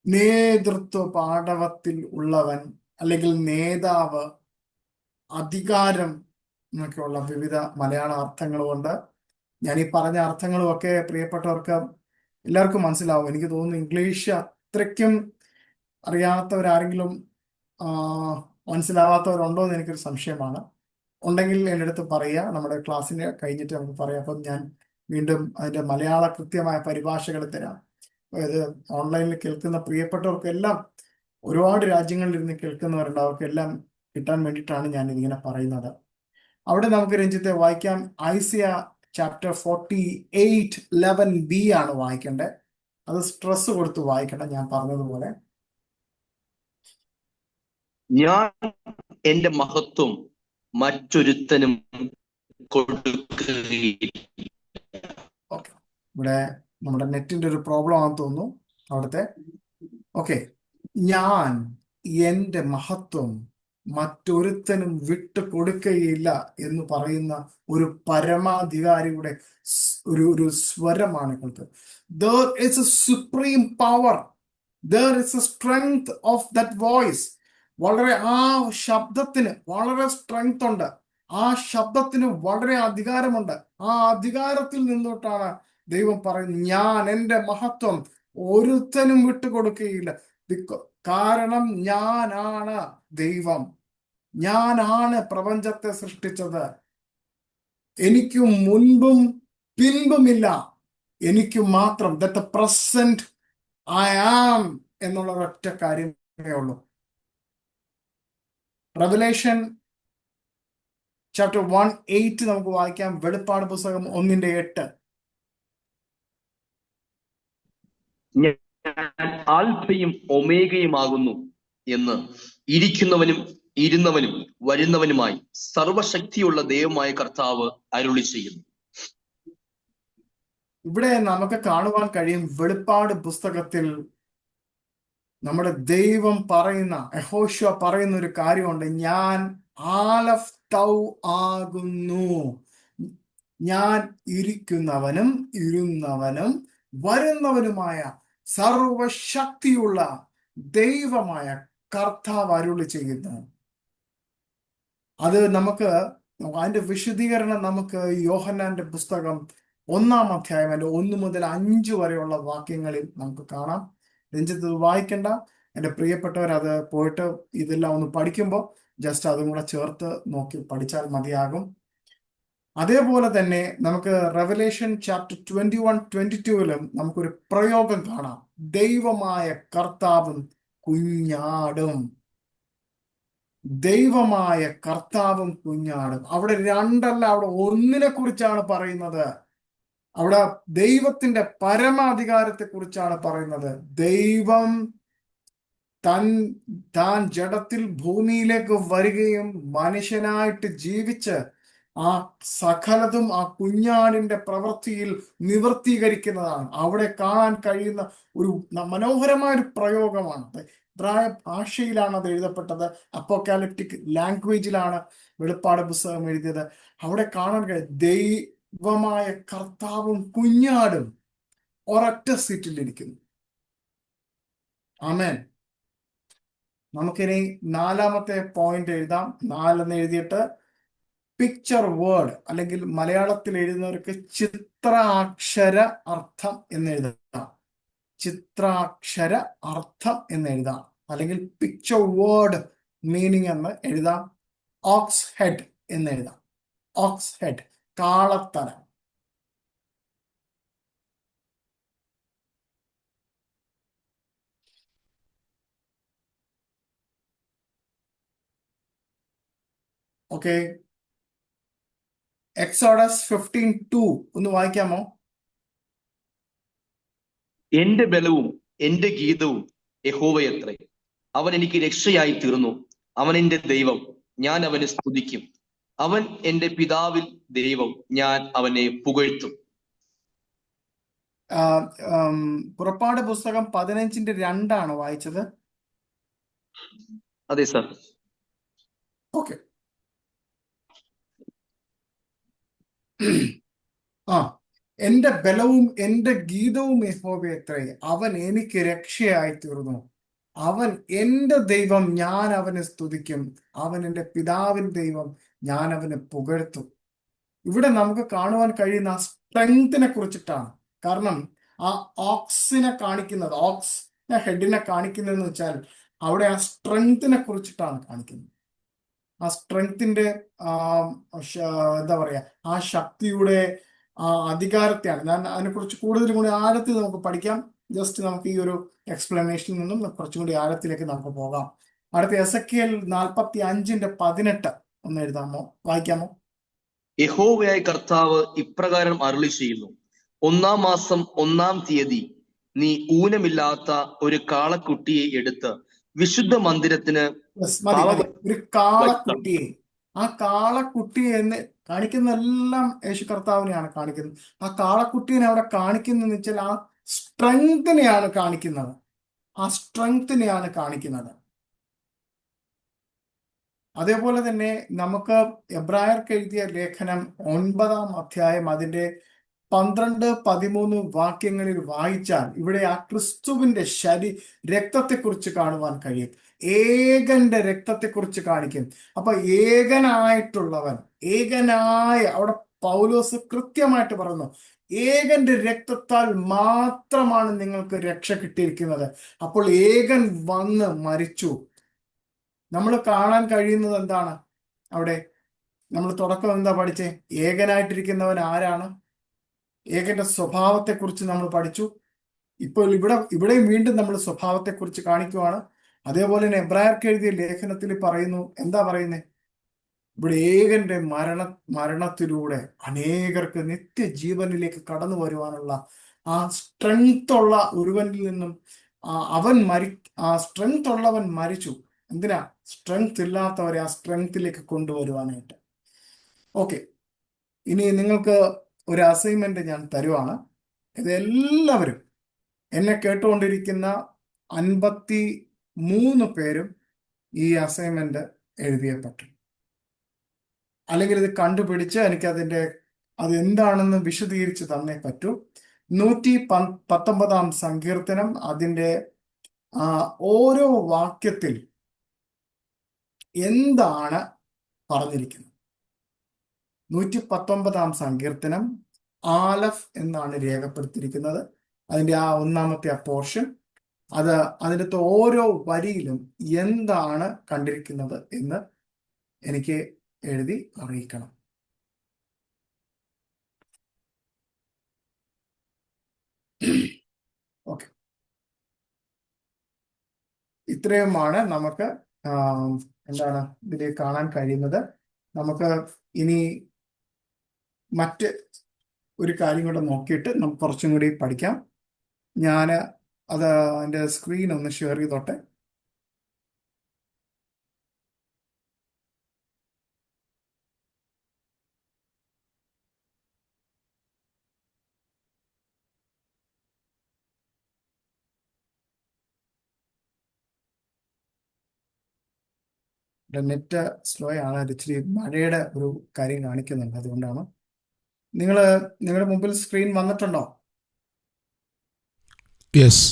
നേതൃത്വ പാടവത്തിൽ ഉള്ളവൻ അല്ലെങ്കിൽ നേതാവ്, അധികാരം എന്നൊക്കെയുള്ള വിവിധ മലയാള അർത്ഥങ്ങളുമുണ്ട്. ഞാൻ ഈ പറഞ്ഞ അർത്ഥങ്ങളും ഒക്കെ പ്രിയപ്പെട്ടവർക്ക് എല്ലാവർക്കും മനസ്സിലാവും. എനിക്ക് തോന്നുന്നു ഇംഗ്ലീഷ് അത്രയ്ക്കും അറിയാത്തവരാരെങ്കിലും മനസ്സിലാവാത്തവരുണ്ടോ എന്ന് എനിക്കൊരു സംശയമാണ്. ഉണ്ടെങ്കിൽ എൻ്റെ അടുത്ത് പറയുക, നമ്മുടെ ക്ലാസ്സിന് കഴിഞ്ഞിട്ട് നമുക്ക് പറയാം. അപ്പം ഞാൻ വീണ്ടും അതിൻ്റെ മലയാള കൃത്യമായ പരിഭാഷകൾ തരാം. ഇത് ഓൺലൈനിൽ കേൾക്കുന്ന പ്രിയപ്പെട്ടവർക്കെല്ലാം ഒരുപാട് രാജ്യങ്ങളിൽ ഇരുന്ന് കേൾക്കുന്നവരുണ്ട്, അവർക്കെല്ലാം കിട്ടാൻ വേണ്ടിയിട്ടാണ് ഞാൻ ഇതിങ്ങനെ പറയുന്നത്. അവിടെ നമുക്ക് രഞ്ജിത്തെ വായിക്കാം. ഐസിയ ചാപ്റ്റർ 48:11b ആണ് വായിക്കേണ്ടത്. അത് സ്ട്രെസ് കൊടുത്ത് വായിക്കണം, ഞാൻ പറഞ്ഞതുപോലെ. ഞാൻ എന്റെ മഹത്വം മറ്റൊരുത്തനും കൊടുക്കുകയില്ല. ഓക്കെ, ഇവിടെ നമ്മുടെ നെറ്റിന്റെ ഒരു പ്രോബ്ലം ആണെന്ന് തോന്നുന്നു അവിടുത്തെ. ഓക്കെ, ഞാൻ എന്റെ മഹത്വം മറ്റൊരുത്തനും വിട്ടു കൊടുക്കുകയില്ല എന്ന് പറയുന്ന ഒരു പരമാധികാരിയുടെ ഒരു സ്വരമാണ് കേൾക്കുന്നത്. There is a supreme power. There is a strength of that voice. വളരെ ആ ശബ്ദത്തിന് വളരെ സ്ട്രെങ്ത് ഉണ്ട്. ആ ശബ്ദത്തിന് വളരെ അധികാരമുണ്ട്. ആ അധികാരത്തിൽ നിന്നോട്ടാണ് ദൈവം പറയുന്നത്, ഞാൻ എൻ്റെ മഹത്വം ഒരുത്തനും വിട്ടുകൊടുക്കുകയില്ല. കാരണം ഞാനാണ് ദൈവം, ഞാനാണ് പ്രപഞ്ചത്തെ സൃഷ്ടിച്ചത്. എനിക്ക് മുൻപും പിൻപുമില്ല, എനിക്ക് മാത്രം. ദാറ്റ് പ്രസന്റ് ഐ ആം എന്നുള്ള ഒരൊറ്റ കാര്യമേ ഉള്ളൂ. റെവലേഷൻ ചാപ്റ്റർ 1:8 നമുക്ക് വായിക്കാം. വെളിപ്പാട് പുസ്തകം 1:8. ഞാൻ ആൽഫയും ഒമേഗയുമാകുന്നു എന്ന് ഇരിക്കുന്നവനും ഇരുന്നവനും വരുന്നവനുമായി സർവശക്തിയുള്ള ദൈവമായ കർത്താവ് അരുളി ചെയ്യുന്നു. ഇവിടെ നമുക്ക് കാണുവാൻ കഴിയും, വെളിപ്പാട് പുസ്തകത്തിൽ നമ്മുടെ ദൈവം പറയുന്ന, യഹോശുവ പറയുന്ന ഒരു കാര്യമുണ്ട്. ഞാൻ ആലഫ് തൗ ആകുന്നു. ഞാൻ ഇരിക്കുന്നവനും ഇരുന്നവനും വരുന്നവനുമായ സർവശക്തിയുള്ള ദൈവമായ കർത്താവ് അരുളി ചെയ്യുന്നു. അത് നമുക്ക് അതിന്റെ വിശദീകരണം നമുക്ക് യോഹന്നാന്റെ പുസ്തകം 1-ാം അധ്യായം 1 മുതൽ 5 വരെയുള്ള വാക്യങ്ങളിൽ നമുക്ക് കാണാം. രഞ്ജിത്ത് വായിക്കണ്ട. എൻ്റെ പ്രിയപ്പെട്ടവർ അത് പോയിട്ട് ഇതെല്ലാം ഒന്ന് പഠിക്കുമ്പോൾ ജസ്റ്റ് അതും കൂടെ ചേർത്ത് നോക്കി പഠിച്ചാൽ മതിയാകും. അതേപോലെ തന്നെ നമുക്ക് റെവലേഷൻ ചാപ്റ്റർ 21-22 നമുക്കൊരു പ്രയോഗം കാണാം. ദൈവമായ കർത്താവും കുഞ്ഞാടും. ദൈവമായ കർത്താവും കുഞ്ഞാടും. അവിടെ രണ്ടല്ല, അവിടെ ഒന്നിനെ കുറിച്ചാണ് പറയുന്നത്. അവിടെ ദൈവത്തിന്റെ പരമാധികാരത്തെ കുറിച്ചാണ് പറയുന്നത്. ദൈവം താൻ ജഡത്തിൽ ഭൂമിയിലേക്ക് വരികയും മനുഷ്യനായിട്ട് ജീവിച്ച് ആ സകലതും ആ കുഞ്ഞാടിന്റെ പ്രവൃത്തിയിൽ നിവർത്തീകരിക്കുന്നതാണ് അവിടെ കാണാൻ കഴിയുന്ന ഒരു മനോഹരമായ ഒരു പ്രയോഗമാണ്. ഇബ്രായ ഭാഷയിലാണ് അത് എഴുതപ്പെട്ടത്. അപ്പോക്കാലിപ്റ്റിക് ലാംഗ്വേജിലാണ് വെളിപ്പാട് പുസ്തകം എഴുതിയത്. അവിടെ കാണാൻ കഴിയും ദൈവമായ കർത്താവും കുഞ്ഞാടും ഒരൊറ്റ സീറ്റിലിരിക്കുന്നു. ആമേൻ. നമുക്കിനി 4ാമത്തെ പോയിന്റ് എഴുതാം. 4 എഴുതിയിട്ട് പിക്ചർ വേർഡ്, അല്ലെങ്കിൽ മലയാളത്തിൽ എഴുതുന്നവർക്ക് ചിത്രാക്ഷര അർത്ഥം എന്ന് എഴുതാം. ചിത്രാക്ഷര അർത്ഥം എന്ന് എഴുതാം, അല്ലെങ്കിൽ പിക്ചർ വേർഡ് മീനിങ് എന്ന് എഴുതാം. ഓക്സ് ഹെഡ് എന്ന് എഴുതാം. ഓക്സ് ഹെഡ്, കാളത്തല. ഓക്കെ, എക്സോഡസ് 15:2 ഒന്ന് വായിക്കാമോ? എന്റെ ബലവും എന്റെ ഗീതവും യഹോവയത്രേ, അവൻ എനിക്ക് രക്ഷയായി തീർന്നു. അവൻ എന്റെ ദൈവം, ഞാൻ അവനെ സ്തുതിക്കും. അവൻ എന്റെ പിതാവിൽ ദൈവം, ഞാൻ അവനെ പുകഴ്ത്തും. പുറപ്പാട് പുസ്തകം 15:2 വായിച്ചത്. അതെ സർ. ഓക്കെ. ആ, എന്റെ ബലവും എന്റെ ഗീതവും യഹോവയത്രേ, അവൻ എനിക്ക് രക്ഷയായി തീർന്നു. അവൻ എന്റെ ദൈവം, ഞാൻ അവനെ സ്തുതിക്കും. അവൻ എന്റെ പിതാവിൻ ദൈവം, ഞാൻ അവനെ പുകഴ്ത്തും. ഇവിടെ നമുക്ക് കാണുവാൻ കഴിയുന്ന ആ സ്ട്രെങ്തിനെ കുറിച്ചിട്ടാണ്. കാരണം ആ ഓക്സിനെ കാണിക്കുന്നത്, ഓക്സ് ഹെഡിനെ കാണിക്കുന്നതെന്ന് വെച്ചാൽ അവിടെ ആ സ്ട്രെങ്തിനെ കുറിച്ചിട്ടാണ് കാണിക്കുന്നത്. ആ സ്ട്രെങ്തിന്റെ എന്താ പറയാ, ആ ശക്തിയുടെ അധികാരത്തെയാണ്. ഞാൻ അതിനെക്കുറിച്ച് കൂടുതലും കൂടി ആഴത്തിൽ നമുക്ക് പഠിക്കാം. ജസ്റ്റ് നമുക്ക് ഈ ഒരു എക്സ്പ്ലനേഷനിൽ നിന്നും കുറച്ചും കൂടി ആഴത്തിലേക്ക് നമുക്ക് പോകാം. അടുത്ത എസെക്കിയേൽ 45:18 ഒന്ന് എഴുതാമോ, വായിക്കാമോ? യഹോവയായ കർത്താവ് ഇപ്രകാരം അരുളി ചെയ്യുന്നു: 1-ാം മാസം 1-ാം തീയതി നീ ഊനമില്ലാത്ത ഒരു കാളക്കുട്ടിയെ എടുത്ത് വിശുദ്ധ മന്ദിരത്തിന് മതി മതി, ഒരു കാളക്കുട്ടിയെ. ആ കാളക്കുട്ടിയെ എന്ന് കാണിക്കുന്ന എല്ലാം യേശു കർത്താവിനെയാണ് കാണിക്കുന്നത്. ആ കാളക്കുട്ടിയെ അവിടെ കാണിക്കുന്നതെന്ന് വെച്ചാൽ ആ സ്ട്രെങ്തിനെയാണ് കാണിക്കുന്നത്. ആ സ്ട്രെങ്തിനെയാണ് കാണിക്കുന്നത്. അതേപോലെ തന്നെ നമുക്ക് എബ്രായർക്ക് എഴുതിയ ലേഖനം 9-ാം അധ്യായം അതിന്റെ 12-13 വാക്യങ്ങളിൽ വായിച്ചാൽ ഇവിടെ ആ ക്രിസ്തുവിന്റെ രക്തത്തെക്കുറിച്ച് കാണുവാൻ കഴിയും. ഏകന്റെ രക്തത്തെക്കുറിച്ച് കാണിക്കും. അപ്പൊ ഏകനായിട്ടുള്ളവൻ, അവിടെ പൗലോസ് കൃത്യമായിട്ട് പറയുന്നു, ഏകന്റെ രക്തത്താൽ മാത്രമാണ് നിങ്ങൾക്ക് രക്ഷ കിട്ടിയിരിക്കുന്നത്. അപ്പോൾ ഏകൻ വന്ന് മരിച്ചു. നമ്മൾ കാണാൻ കഴിയുന്നത് എന്താണ്? അവിടെ നമ്മൾ തുടക്കം എന്താ പഠിച്ചേ? ഏകനായിട്ടിരിക്കുന്നവൻ ആരാണ്? ഏകന്റെ സ്വഭാവത്തെക്കുറിച്ച് നമ്മൾ പഠിച്ചു. ഇപ്പോൾ ഇവിടെയും വീണ്ടും നമ്മൾ സ്വഭാവത്തെക്കുറിച്ച് കാണിക്കുവാണ്. അതേപോലെ തന്നെ എബ്രായർക്ക് എഴുതിയ ലേഖനത്തിൽ പറയുന്നു, എന്താ പറയുന്നത്? ഇവിടെ ഏകന്റെ മരണത്തിലൂടെ അനേകർക്ക് നിത്യജീവനിലേക്ക് കടന്നു വരുവാനുള്ള ആ സ്ട്രെങ്ത് ഉള്ള ഒരുവനിൽ നിന്നും ആ സ്ട്രെങ്ത് ഉള്ളവൻ മരിച്ചു. എന്തിനാ? സ്ട്രെങ്ത് ഇല്ലാത്തവരെ ആ സ്ട്രെങ്ത്തിലേക്ക് കൊണ്ടുവരുവാനായിട്ട്. ഓക്കെ, ഇനി നിങ്ങൾക്ക് ഒരു അസൈൻമെന്റ് ഞാൻ തരുവാണ്. ഇതെല്ലാവരും, എന്നെ കേട്ടുകൊണ്ടിരിക്കുന്ന 53 പേരും ഈ അസൈൻമെന്റ് എഴുതിയേ പറ്റും. അല്ലെങ്കിൽ ഇത് കണ്ടുപിടിച്ച് അത് എന്താണെന്ന് വിശദീകരിച്ച് തന്നേ പറ്റൂ. 119-ാം സങ്കീർത്തനം അതിന്റെ ഓരോ വാക്യത്തിൽ എന്താണ് പറഞ്ഞിരിക്കുന്നത്? 119-ാം സങ്കീർത്തനം ആലഫ് എന്നാണ് രേഖപ്പെടുത്തിയിരിക്കുന്നത്. അതിന്റെ ആ 1-ാമത്തെ പോർഷൻ അത് അതിനകത്ത് ഓരോ വരിയിലും എന്താണ് കണ്ടിരിക്കുന്നത് എന്ന് എനിക്ക് എഴുതി അറിയിക്കണം. ഓക്കെ, ഇത്രയുമാണ് നമുക്ക് എന്താണ് ഇതിൽ കാണാൻ കഴിയുന്നത്. നമുക്ക് ഇനി മറ്റ് ഒരു കാര്യം കൂടെ നോക്കിയിട്ട് നമുക്ക് കുറച്ചും കൂടി പഠിക്കാം. ഞാൻ അത് അതിൻ്റെ സ്ക്രീൻ ഒന്ന് ഷെയർ ചെയ്തോട്ടെ. നെറ്റ് സ്ലോ ആണ്, ഇച്ചിരി മഴയുടെ ഒരു കാര്യം കാണിക്കുന്നുണ്ട്, അതുകൊണ്ടാണ്. നിങ്ങൾ നിങ്ങളുടെ മുമ്പിൽ സ്ക്രീൻ വന്നിട്ടുണ്ടോ? യെസ്.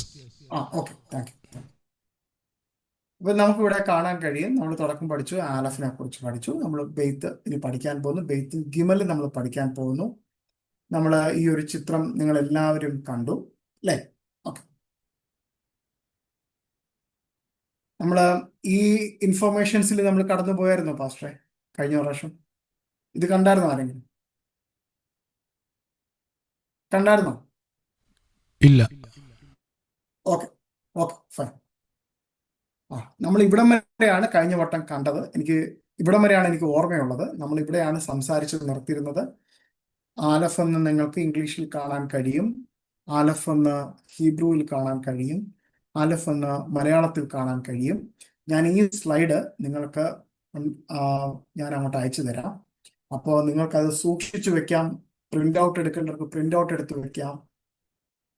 Okay, thank you. അപ്പൊ നമുക്ക് ഇവിടെ കാണാൻ കഴിയും, നമ്മൾ തുടക്കം പഠിച്ചു, ആലഫിനെ കുറിച്ച് പഠിച്ചു. നമ്മൾ ബെയ്ത്ത് ഇനി പഠിക്കാൻ പോകുന്നു. ബെയ്ത്ത് ഗിമൽ നമ്മൾ പഠിക്കാൻ പോകുന്നു. നമ്മൾ ഈ ഒരു ചിത്രം നിങ്ങൾ എല്ലാവരും കണ്ടു അല്ലേ? ഓക്കെ, നമ്മൾ ഈ ഇൻഫോർമേഷൻസിൽ നമ്മൾ കടന്നു പോയായിരുന്നു പാസ്റ്ററെ കഴിഞ്ഞ പ്രാവശ്യം? ഇത് കണ്ടായിരുന്നോ? ആരെങ്കിലും കണ്ടായിരുന്നോ? ഇല്ല. Okay, okay, fine. നമ്മൾ ഇവിടം വരെയാണ് കഴിഞ്ഞ വട്ടം കണ്ടത്. ഇവിടം വരെയാണ് എനിക്ക് ഓർമ്മയുള്ളത്. നമ്മൾ ഇവിടെയാണ് സംസാരിച്ച് നിർത്തിയിരുന്നത്. ആലഫ് എന്ന് നിങ്ങൾക്ക് ഇംഗ്ലീഷിൽ കാണാൻ കഴിയും, ആലഫ് എന്ന് ഹീബ്രുവിൽ കാണാൻ കഴിയും, ആലഫ് എന്ന് മലയാളത്തിൽ കാണാൻ കഴിയും. ഞാൻ ഈ സ്ലൈഡ് നിങ്ങൾക്ക് ഞാൻ അങ്ങോട്ട് അയച്ചു തരാം. അപ്പോൾ നിങ്ങൾക്കത് സൂക്ഷിച്ചു വെക്കാം. പ്രിന്റ് ഔട്ട് എടുക്കേണ്ടവർക്ക് പ്രിന്റ് ഔട്ട് എടുത്ത് വെക്കാം.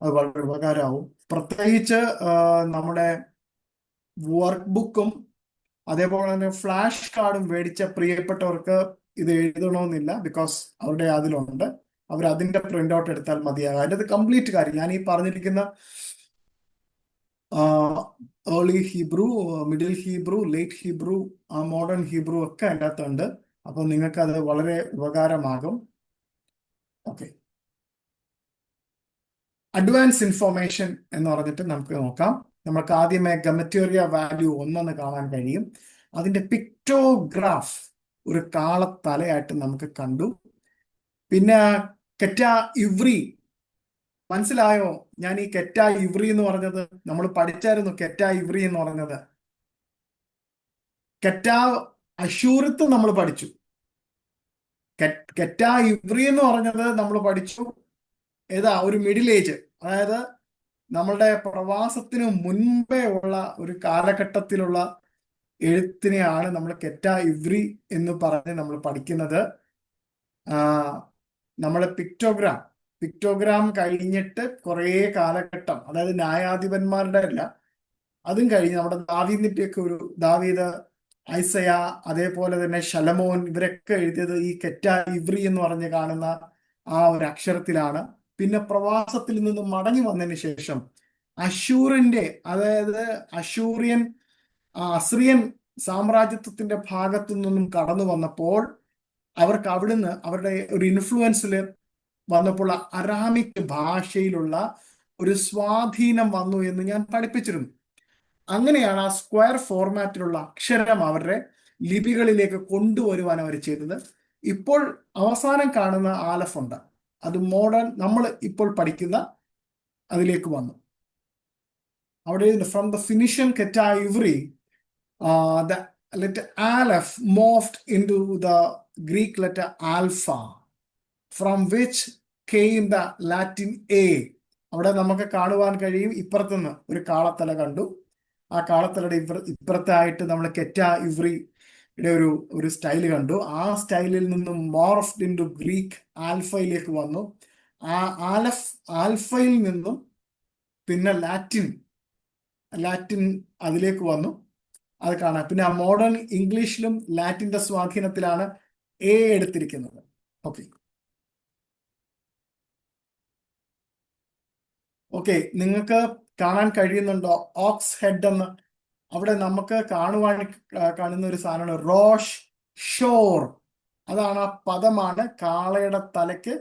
അത് വളരെ ഉപകാരമാവും. പ്രത്യേകിച്ച് നമ്മുടെ വർക്ക് ബുക്കും അതേപോലെ തന്നെ ഫ്ലാഷ് കാർഡും മേടിച്ച പ്രിയപ്പെട്ടവർക്ക് ഇത് എഴുതണമെന്നില്ല. ബിക്കോസ് അവരുടെ അതിലുണ്ട്, അവർ അതിന്റെ പ്രിന്റ് ഔട്ട് എടുത്താൽ മതിയാകും. അതിൻ്റെ കംപ്ലീറ്റ് കാര്യം ഞാൻ ഈ പറഞ്ഞിരിക്കുന്ന early Hebrew, middle Hebrew, late Hebrew, modern Hebrew ഒക്കെ അതിൻ്റെ അകത്തുണ്ട്. അപ്പൊ നിങ്ങൾക്ക് അത് വളരെ ഉപകാരമാകും. ഓക്കെ, അഡ്വാൻസ് ഇൻഫോർമേഷൻ എന്ന് പറഞ്ഞിട്ട് നമുക്ക് നോക്കാം. നമുക്ക് ആദ്യമേ ഗമറ്റേറിയ വാല്യൂ 1 കാണാൻ കഴിയും. അതിന്റെ പിക്ടോഗ്രാഫ് ഒരു കാളത്തലയായിട്ട് നമുക്ക് കണ്ടു. പിന്നെ കെറ്റ ഇവ്രി, മനസ്സിലായോ? ഞാൻ ഈ കെറ്റ ഇവ്രി എന്ന് പറഞ്ഞത് നമ്മൾ പഠിച്ചായിരുന്നു. കെറ്റ ഇവ്രി എന്ന് പറഞ്ഞത് കെറ്റ അശൂരത്ത് നമ്മൾ പഠിച്ചു. കെറ്റ ഇവ്രി എന്ന് പറഞ്ഞത് നമ്മൾ പഠിച്ചു ഏതാ? ഒരു മിഡിൽ ഏജ്, അതായത് നമ്മളുടെ പ്രവാസത്തിന് മുൻപേ ഉള്ള ഒരു കാലഘട്ടത്തിലുള്ള എഴുത്തിനെയാണ് നമ്മൾ കെറ്റ ഇവ്രി എന്ന് പറഞ്ഞ് നമ്മൾ പഠിക്കുന്നത്. നമ്മളെ പിക്ടോഗ്രാം കഴിഞ്ഞിട്ട് കുറേ കാലഘട്ടം, അതായത് ന്യായാധിപന്മാരുടെ അല്ല, അതും കഴിഞ്ഞ് നമ്മുടെ ദാവീദിന്റെയൊക്കെ ദാവീദ്, ഐസയ, അതേപോലെ തന്നെ ശലമോൻ, ഇവരൊക്കെ എഴുതിയത് ഈ കെറ്റ ഇവ്രി എന്ന് പറഞ്ഞ് കാണുന്ന ആ ഒരു അക്ഷരത്തിലാണ്. പിന്നെ പ്രവാസത്തിൽ നിന്ന് മടങ്ങി വന്നതിന് ശേഷം അശൂറിന്റെ, അതായത് അസ്രിയൻ സാമ്രാജ്യത്വത്തിന്റെ ഭാഗത്തു നിന്നും കടന്നു വന്നപ്പോൾ അവർക്ക് അവിടുന്ന് അവരുടെ ഒരു ഇൻഫ്ലുവൻസിൽ വന്നപ്പോൾ അരാമിക് ഭാഷയിലുള്ള ഒരു സ്വാധീനം വന്നു എന്ന് ഞാൻ പഠിപ്പിച്ചിരുന്നു. അങ്ങനെയാണ് ആ സ്ക്വയർ ഫോർമാറ്റിലുള്ള അക്ഷരം അവരുടെ ലിപികളിലേക്ക് കൊണ്ടുവരുവാൻ അവർ ചെയ്തത്. ഇപ്പോൾ അവസാനം കാണുന്ന ആലഫുണ്ട്, അത് മോഡേൺ നമ്മൾ ഇപ്പോൾ പഠിക്കുന്ന അതിലേക്ക് വന്നു. അവിടെ ഫ്രം ദ ഫിനിഷ്യൻ കെറ്റ ഇവ്രി, the letter Aleph morphed into the Greek letter Alpha, from which came the Latin A. അവിടെ നമുക്ക് കാണുവാൻ കഴിയും, ഇപ്പുറത്തുനിന്ന് ഒരു കാളത്തല കണ്ടു. ആ കാളത്തലയുടെ ഇപ്പുറത്തായിട്ട് നമ്മൾ കെറ്റ ഇവ്രിയുടെ ഒരു സ്റ്റൈല് കണ്ടു. ആ സ്റ്റൈലിൽ നിന്നും മോർഫ്ഡ് ഇൻ ടു ഗ്രീക്ക് ആൽഫയിലേക്ക് വന്നു. ആ ആൽഫയിൽ നിന്നും പിന്നെ ലാറ്റിൻ അതിലേക്ക് വന്നു. അത് കാണാം. പിന്നെ ആ മോഡേൺ ഇംഗ്ലീഷിലും ലാറ്റിന്റെ സ്വാധീനത്തിലാണ് എ എടുത്തിരിക്കുന്നത്. ഓക്കെ, നിങ്ങൾക്ക് കാണാൻ കഴിയുന്നുണ്ടോ ഓക്സ് ഹെഡ് എന്ന്? അവിടെ നമുക്ക് കാണുന്ന ഒരു സാധനമാണ് റോഷ് ഷോർ. അതാണ് ആ പദമാണ് കാളയുടെ തലയ്ക്ക്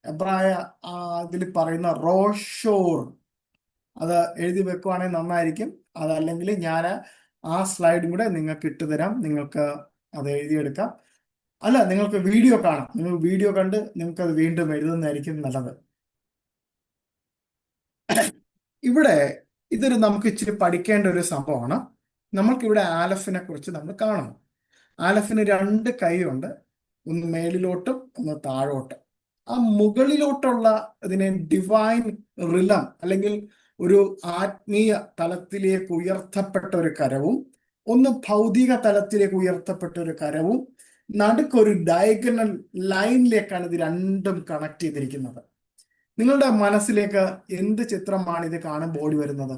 എബ്രായ ഇതിൽ പറയുന്ന റോഷ് ഷോർ. അത് എഴുതി വെക്കുവാണെങ്കിൽ നന്നായിരിക്കും. അതല്ലെങ്കിൽ ഞാൻ ആ സ്ലൈഡും കൂടെ നിങ്ങൾക്ക് ഇട്ടുതരാം, നിങ്ങൾക്ക് അത് എഴുതിയെടുക്കാം. അല്ല, നിങ്ങൾക്ക് വീഡിയോ കാണാം, നിങ്ങൾ വീഡിയോ കണ്ട് നിങ്ങൾക്ക് അത് വീണ്ടും എഴുതുന്നതായിരിക്കും നല്ലത്. ഇവിടെ ഇതൊരു നമുക്ക് ഇച്ചിരി പഠിക്കേണ്ട ഒരു സംഭവമാണ്. നമ്മൾക്കിവിടെ ആലഫിനെ കുറിച്ച് നമ്മൾ കാണണം. ആലഫിന് രണ്ട് കൈയുണ്ട്, ഒന്ന് മേളിലോട്ടും ഒന്ന് താഴോട്ടും. ആ മുകളിലോട്ടുള്ള ഇതിനെ ഡിവൈൻ റിലം അല്ലെങ്കിൽ ഒരു ആത്മീയ തലത്തിലേക്ക് ഉയർത്തപ്പെട്ട ഒരു കരവും, ഒന്ന് ഭൗതിക തലത്തിലേക്ക് ഉയർത്തപ്പെട്ട ഒരു കരവും, നടുക്കൊരു ഡയഗണൽ ലൈനിലേക്കാണ് ഇത് രണ്ടും കണക്ട് ചെയ്തിരിക്കുന്നത്. നിങ്ങളുടെ മനസ്സിലേക്ക് എന്ത് ചിത്രമാണ് ഇത് കാണുമ്പോൾ ഓടി വരുന്നത്?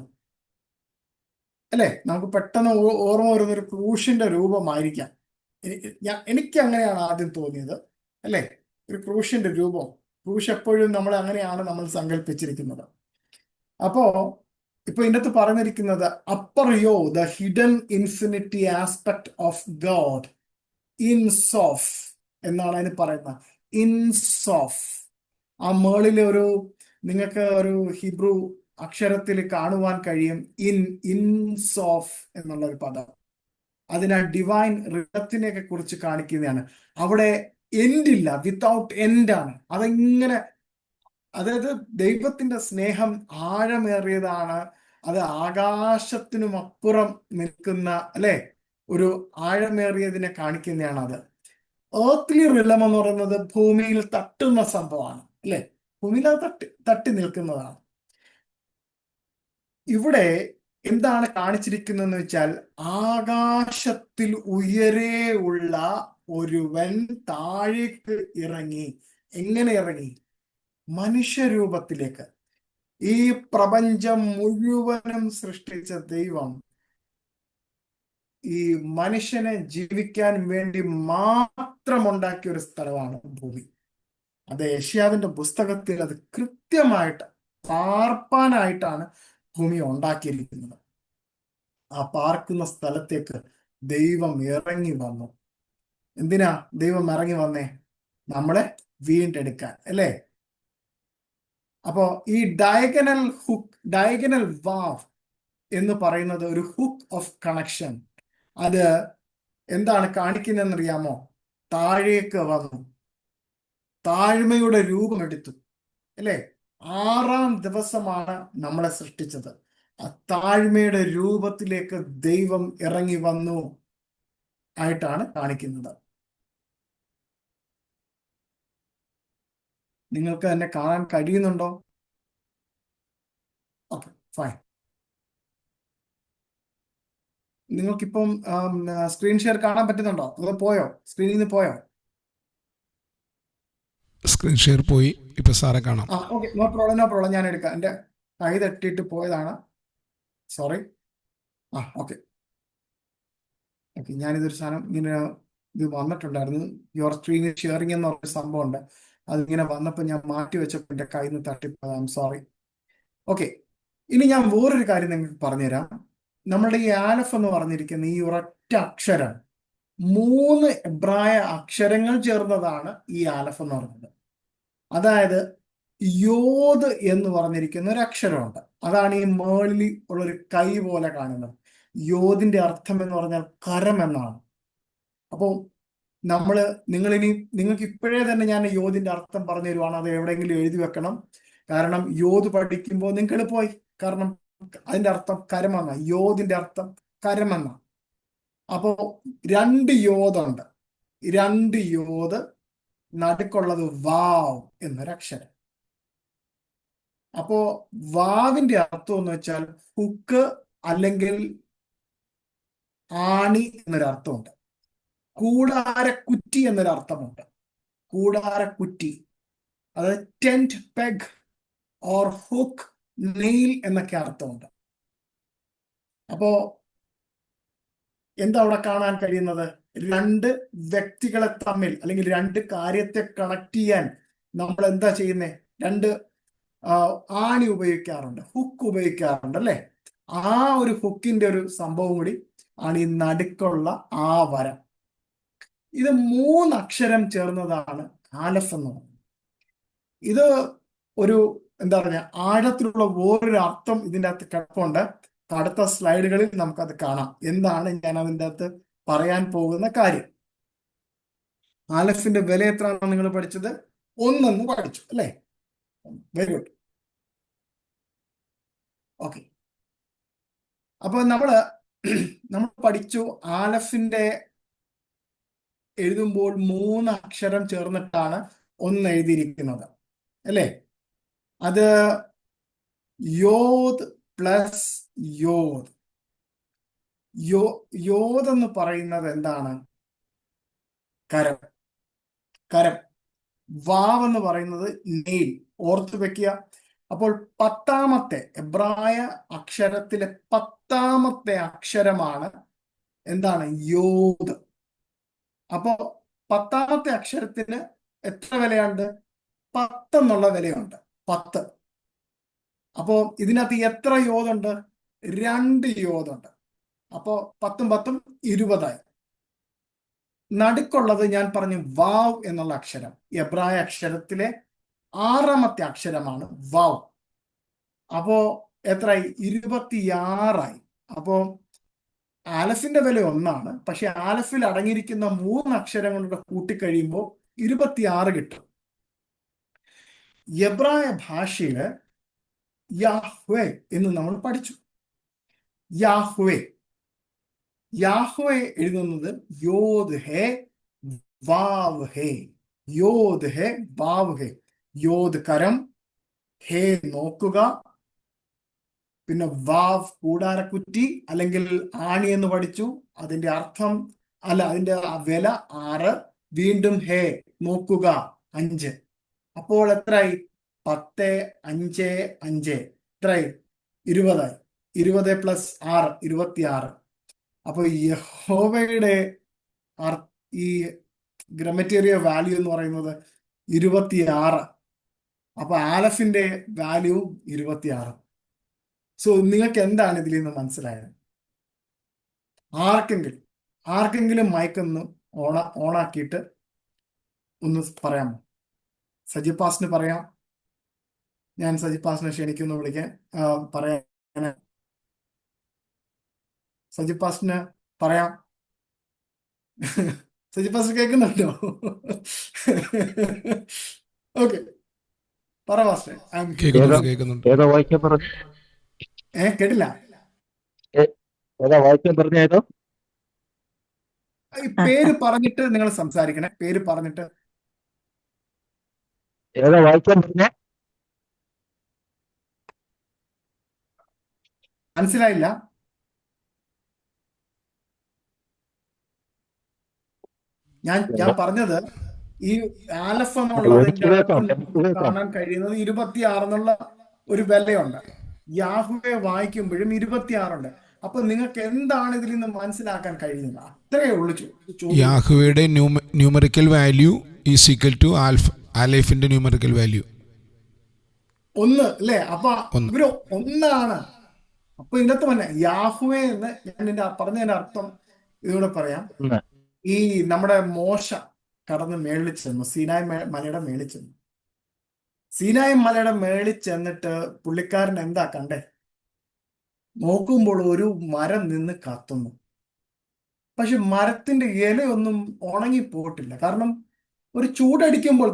അല്ലെ, നമുക്ക് പെട്ടെന്ന് ഓർമ്മ വരുന്ന ഒരു ക്രൂശിന്റെ രൂപമായിരിക്കാം. എനിക്ക് അങ്ങനെയാണ് ആദ്യം തോന്നിയത്, അല്ലെ? ഒരു ക്രൂശിന്റെ രൂപം. ക്രൂശ് എപ്പോഴും നമ്മൾ സങ്കല്പിച്ചിരിക്കുന്നത്. അപ്പോ ഇപ്പൊ ഇതിൻ്റെ അകത്ത് പറഞ്ഞിരിക്കുന്നത് അപ്പർ യോ the hidden infinity aspect of God ഇൻസോഫ് എന്നാണ് അതിന് പറയുന്നത്. ഇൻസോഫ്. ആ മേളിലെ നിങ്ങൾക്ക് ഒരു ഹിബ്രു അക്ഷരത്തിൽ കാണുവാൻ കഴിയും ഇൻസോഫ് എന്നുള്ള ഒരു പദം. അതിനാ ഡിവൈൻ റിലത്തിനെയൊക്കെ കുറിച്ച് കാണിക്കുന്നതാണ്. അവിടെ എൻഡില്ല, വിത്തൗട്ട് എൻഡാണ്. അതെങ്ങനെ, അതായത് ദൈവത്തിന്റെ സ്നേഹം ആഴമേറിയതാണ്. അത് ആകാശത്തിനും അപ്പുറം നിൽക്കുന്ന, അല്ലെ, ഒരു ആഴമേറിയതിനെ കാണിക്കുന്നതാണ് അത്. ഏർത്ത്ലി റിലം എന്ന് പറയുന്നത് ഭൂമിയിൽ തട്ടുന്ന സംഭവമാണ്, അല്ലെ? ഭൂമിയിൽ അത് തട്ടി നിൽക്കുന്നതാണ്. ഇവിടെ എന്താണ് കാണിച്ചിരിക്കുന്നതെന്ന് വെച്ചാൽ, ആകാശത്തിൽ ഉയരെ ഉള്ള ഒരുവൻ താഴേക്ക് ഇറങ്ങി. എങ്ങനെ ഇറങ്ങി? മനുഷ്യരൂപത്തിലേക്ക്. ഈ പ്രപഞ്ചം മുഴുവനും സൃഷ്ടിച്ച ദൈവം ഈ മനുഷ്യനെ ജീവിക്കാൻ വേണ്ടി മാത്രം ഉണ്ടാക്കിയ ഒരു സ്ഥലമാണ് ഭൂമി. അത് യെശയ്യാവിന്റെ പുസ്തകത്തിൽ അത് കൃത്യമായിട്ട് പാർപ്പാനായിട്ടാണ് ഭൂമി ഉണ്ടാക്കിയിരിക്കുന്നത്. ആ പാർക്കുന്ന സ്ഥലത്തേക്ക് ദൈവം ഇറങ്ങി വന്നു. എന്തിനാ ദൈവം ഇറങ്ങി വന്നേ? നമ്മളെ വീണ്ടെടുക്കാൻ, അല്ലേ? അപ്പോ ഈ ഡയഗണൽ വാവ് എന്ന് പറയുന്നത് ഒരു ഹുക്ക് ഓഫ് കണക്ഷൻ. അത് എന്താണ് കാണിക്കുന്നതെന്ന് അറിയാമോ? താഴേക്ക് വന്നു, താഴ്മയുടെ രൂപമെടുത്തു, അല്ലേ? 6-ാം ദിവസമാണ് നമ്മളെ സൃഷ്ടിച്ചത്. ആ താഴ്മയുടെ രൂപത്തിലേക്ക് ദൈവം ഇറങ്ങി വന്നു ആയിട്ടാണ് കാണിക്കുന്നത്. നിങ്ങൾക്ക് തന്നെ കാണാൻ കഴിയുന്നുണ്ടോ? Okay, fine. നിങ്ങൾക്കിപ്പം സ്ക്രീൻ ഷെയർ കാണാൻ പറ്റുന്നുണ്ടോ? അതോ പോയോ? സ്ക്രീനിൽ നിന്ന് പോയോ? സ്ക്രീൻ ഷെയർ പോയി. ഇപ്പൊ സാറെ കാണാം. Okay, no problem. ഞാൻ എടുക്കാം. എൻ്റെ കൈ തട്ടിയിട്ട് പോയതാണ്, സോറി. ഓക്കെ. ഞാനിതൊരു സാധനം ഇങ്ങനെ ഇത് വന്നിട്ടുണ്ടായിരുന്നു, യുവർ സ്ക്രീൻ ഷെയറിംഗ് എന്ന് പറഞ്ഞ സംഭവം ഉണ്ട്. അതിങ്ങനെ വന്നപ്പോൾ ഞാൻ മാറ്റി വെച്ചപ്പോൾ എൻ്റെ കയ്യിൽ നിന്ന് തട്ടിപ്പോയതാണ്, സോറി. ഓക്കെ, ഇനി ഞാൻ വേറൊരു കാര്യം നിങ്ങൾക്ക് പറഞ്ഞുതരാം. നമ്മളുടെ ഈ ആലഫ് എന്ന് പറഞ്ഞിരിക്കുന്ന ഈ ഒരൊറ്റ അക്ഷരം 3 എബ്രായ അക്ഷരങ്ങൾ ചേർന്നതാണ് ഈ ആലഫ് എന്ന് പറയുന്നത്. അതായത് യോദ് എന്ന് പറഞ്ഞിരിക്കുന്ന ഒരു അക്ഷരമുണ്ട്. അതാണ് ഈ മേളിൽ ഉള്ളൊരു കൈ പോലെ കാണുന്നത്. യോദിന്റെ അർത്ഥം എന്ന് പറഞ്ഞാൽ കരം എന്നാണ്. അപ്പോൾ നിങ്ങൾക്ക് ഇപ്പോഴേ തന്നെ ഞാൻ യോദിന്റെ അർത്ഥം പറഞ്ഞു തരുവാണ്. അത് എവിടെയെങ്കിലും എഴുതി വെക്കണം. കാരണം യോദ് പഠിക്കുമ്പോൾ നിങ്ങൾക്ക് എളുപ്പമായി. കാരണം അതിന്റെ അർത്ഥം കരമെന്ന, യോദിന്റെ അർത്ഥം കരമെന്ന. അപ്പോ 2 യോദുണ്ട്. 2 യോദ്, നടുക്കുള്ളത് വാവ് എന്നൊരക്ഷരം. അപ്പോ വാവിന്റെ അർത്ഥം എന്ന് വെച്ചാൽ ഹുക്ക് അല്ലെങ്കിൽ ആണി എന്നൊരർത്ഥമുണ്ട്. കൂടാരക്കുറ്റി എന്നൊരർത്ഥമുണ്ട്. കൂടാരക്കുറ്റി, അത് tent peg or hook nail എന്നൊക്കെ അർത്ഥമുണ്ട്. അപ്പോ എന്താ അവിടെ കാണാൻ കഴിയുന്നത്? 2 വ്യക്തികളെ തമ്മിൽ അല്ലെങ്കിൽ 2 കാര്യത്തെ കണക്ട് ചെയ്യാൻ നമ്മൾ എന്താ ചെയ്യുന്നത്? 2 ആണി ഉപയോഗിക്കാറുണ്ട്, ഹുക്ക് ഉപയോഗിക്കാറുണ്ട്, അല്ലെ? ആ ഒരു ഹുക്കിന്റെ ഒരു സംഭവം കൂടി ആണ് ഈ നടുക്കുള്ള ആ വര. ഇത് 3 അക്ഷരം ചേർന്നതാണ് ആലഫ് എന്ന് പറയുന്നത്. ഇത് ഒരു എന്താ പറഞ്ഞ ആഴത്തിലുള്ള വേറൊരു അർത്ഥം ഇതിൻ്റെ അകത്ത് കിടപ്പുണ്ട്. അടുത്ത സ്ലൈഡുകളിൽ നമുക്കത് കാണാം. എന്താണ് ഞാൻ അതിൻ്റെ അകത്ത് പറയാൻ പോകുന്ന കാര്യം. ആലഫിന്റെ വില എത്രയാണെന്ന് നിങ്ങൾ പഠിച്ചത്? 1 പഠിച്ചു അല്ലേ? Very good. ഓക്കെ, അപ്പൊ നമ്മൾ പഠിച്ചു ആലഫിന്റെ എഴുതുമ്പോൾ 3 അക്ഷരം ചേർന്നിട്ടാണ് 1 എഴുതിയിരിക്കുന്നത് അല്ലേ? അത് യോദ് പ്ലസ് യോദ്. യോദ് എന്ന് പറയുന്നത് എന്താണ്? കരം. കരം. വാവ് എന്ന് പറയുന്നത് നെയിൽ. ഓർത്ത് വെക്കുക. അപ്പോൾ 10ാമത്തെ എബ്രായ അക്ഷരത്തിലെ 10ാമത്തെ അക്ഷരമാണ് എന്താണ്? യോദ്. അപ്പോ 10ാമത്തെ അക്ഷരത്തിന് എത്ര വിലയുണ്ട്? 10 എന്നുള്ള വിലയുണ്ട്. 10. അപ്പോ ഇതിനകത്ത് എത്ര യോദുണ്ട്? 2 യോദുണ്ട്. അപ്പോ 10ഉം 10ഉം 20ആയി. നടുക്കുള്ളത് ഞാൻ പറഞ്ഞു വാവ് എന്നുള്ള അക്ഷരം. എബ്രായ അക്ഷരത്തിലെ 6ാമത്തെ അക്ഷരമാണ് വാവ്. അപ്പോ എത്രയായി? 26ആയി. അപ്പോ ആലഫിന്റെ വില 1, പക്ഷെ ആലഫിൽ അടങ്ങിയിരിക്കുന്ന 3 അക്ഷരങ്ങളുടെ കൂട്ടിക്കഴിയുമ്പോൾ 26 കിട്ടും. എബ്രായ ഭാഷയില് യാഹ്വേ എന്ന് നമ്മൾ പഠിച്ചു. യാഹ്വേ എഴുതുന്നത് യോദ് ഹേ വാവ് ഹേ. യോദ് ഹേ വാവ് ഹേ. യോദ് കരം, ഹേ നോക്കുക, പിന്നെ വാവ് കൂടാരക്കുറ്റി അല്ലെങ്കിൽ ആണി എന്ന് പഠിച്ചു. അതിന്റെ അർത്ഥം അതിന്റെ വില 6. വീണ്ടും ഹേ നോക്കുക 5. അപ്പോൾ എത്രയായി? 10, 5, 5 എത്രയായി? 20ആയി. 20 + 6 26. അപ്പൊ യഹോവയുടെ ഈ ഗ്രമറ്റീരിയൽ വാല്യൂ എന്ന് പറയുന്നത് 26. അപ്പൊ ആലഫിന്റെ വാല്യൂ 26. സോ നിങ്ങൾക്ക് എന്താണ് ഇതിൽ നിന്ന് മനസ്സിലായത്? ആർക്കെങ്കിലും മൈക്കൊന്ന് ഓണാക്കിയിട്ട് ഒന്ന് പറയാമോ? സജിപാസിന് പറയാം. ഞാൻ സജിപാസിനെ ക്ഷണിക്കുന്നു വിളിക്കാൻ. പറയാൻ സജിപാസിന് പറയാം. സജിപാസ് കേൾക്കുന്നുണ്ടോ? ഓക്കെ, പറ പാസ്റ്റേ. കേൾക്കുന്നുണ്ട്. ഏതാ വായിക്കാൻ പറഞ്ഞു? കേട്ടില്ല. ഏതാ വായിക്കാൻ പറഞ്ഞ? ഏതോ ഈ പേര് പറഞ്ഞിട്ട് നിങ്ങൾ സംസാരിക്കണേ. പേര് പറഞ്ഞിട്ട്. ഏതാ വായിക്കാൻ പറഞ്ഞ? മനസ്സിലായില്ല. ഞാൻ പറഞ്ഞത് ഈ ആലഫ് എന്നുള്ളതിന്റെ കാണാൻ കഴിയുന്നത് 26 എന്നുള്ള ഒരു വിലയുണ്ട്. യാഹ്വേ വായിക്കുമ്പോഴും 26 ഉണ്ട്. അപ്പൊ നിങ്ങൾക്ക് എന്താണ് ഇതിൽ നിന്ന് മനസ്സിലാക്കാൻ കഴിയുന്നത്? അത്രയേ ഉള്ളൂ ചോദ്യം. യാഹ്വയുടെ numerical value is equal to ആലേഫിന്റെ ന്യൂമറിക്കൽ വാല്യൂ 1 അല്ലേ? അപ്പൊ 1. ഇവര് 1ആണ്. അപ്പൊ ഇതിനകത്ത് തന്നെ യാഹ്വേ എന്ന് ഞാൻ പറഞ്ഞതിന്റെ അർത്ഥം ഇതുകൂടെ പറയാം. ഈ നമ്മുടെ മോശ കടന്ന് മേളിൽ ചെന്നു. സീനായ് മലയുടെ മേളിൽ ചെന്നു. സീനായ് മലയുടെ മേളിൽ ചെന്നിട്ട് പുള്ളിക്കാരൻ എന്താ കണ്ടേ? നോക്കുമ്പോൾ ഒരു മരം നിന്ന് കത്തുന്നു. പക്ഷെ മരത്തിന്റെ ഇലയൊന്നും ഉണങ്ങി പോയിട്ടില്ല. കാരണം ഒരു ചൂടടിക്കുമ്പോൾ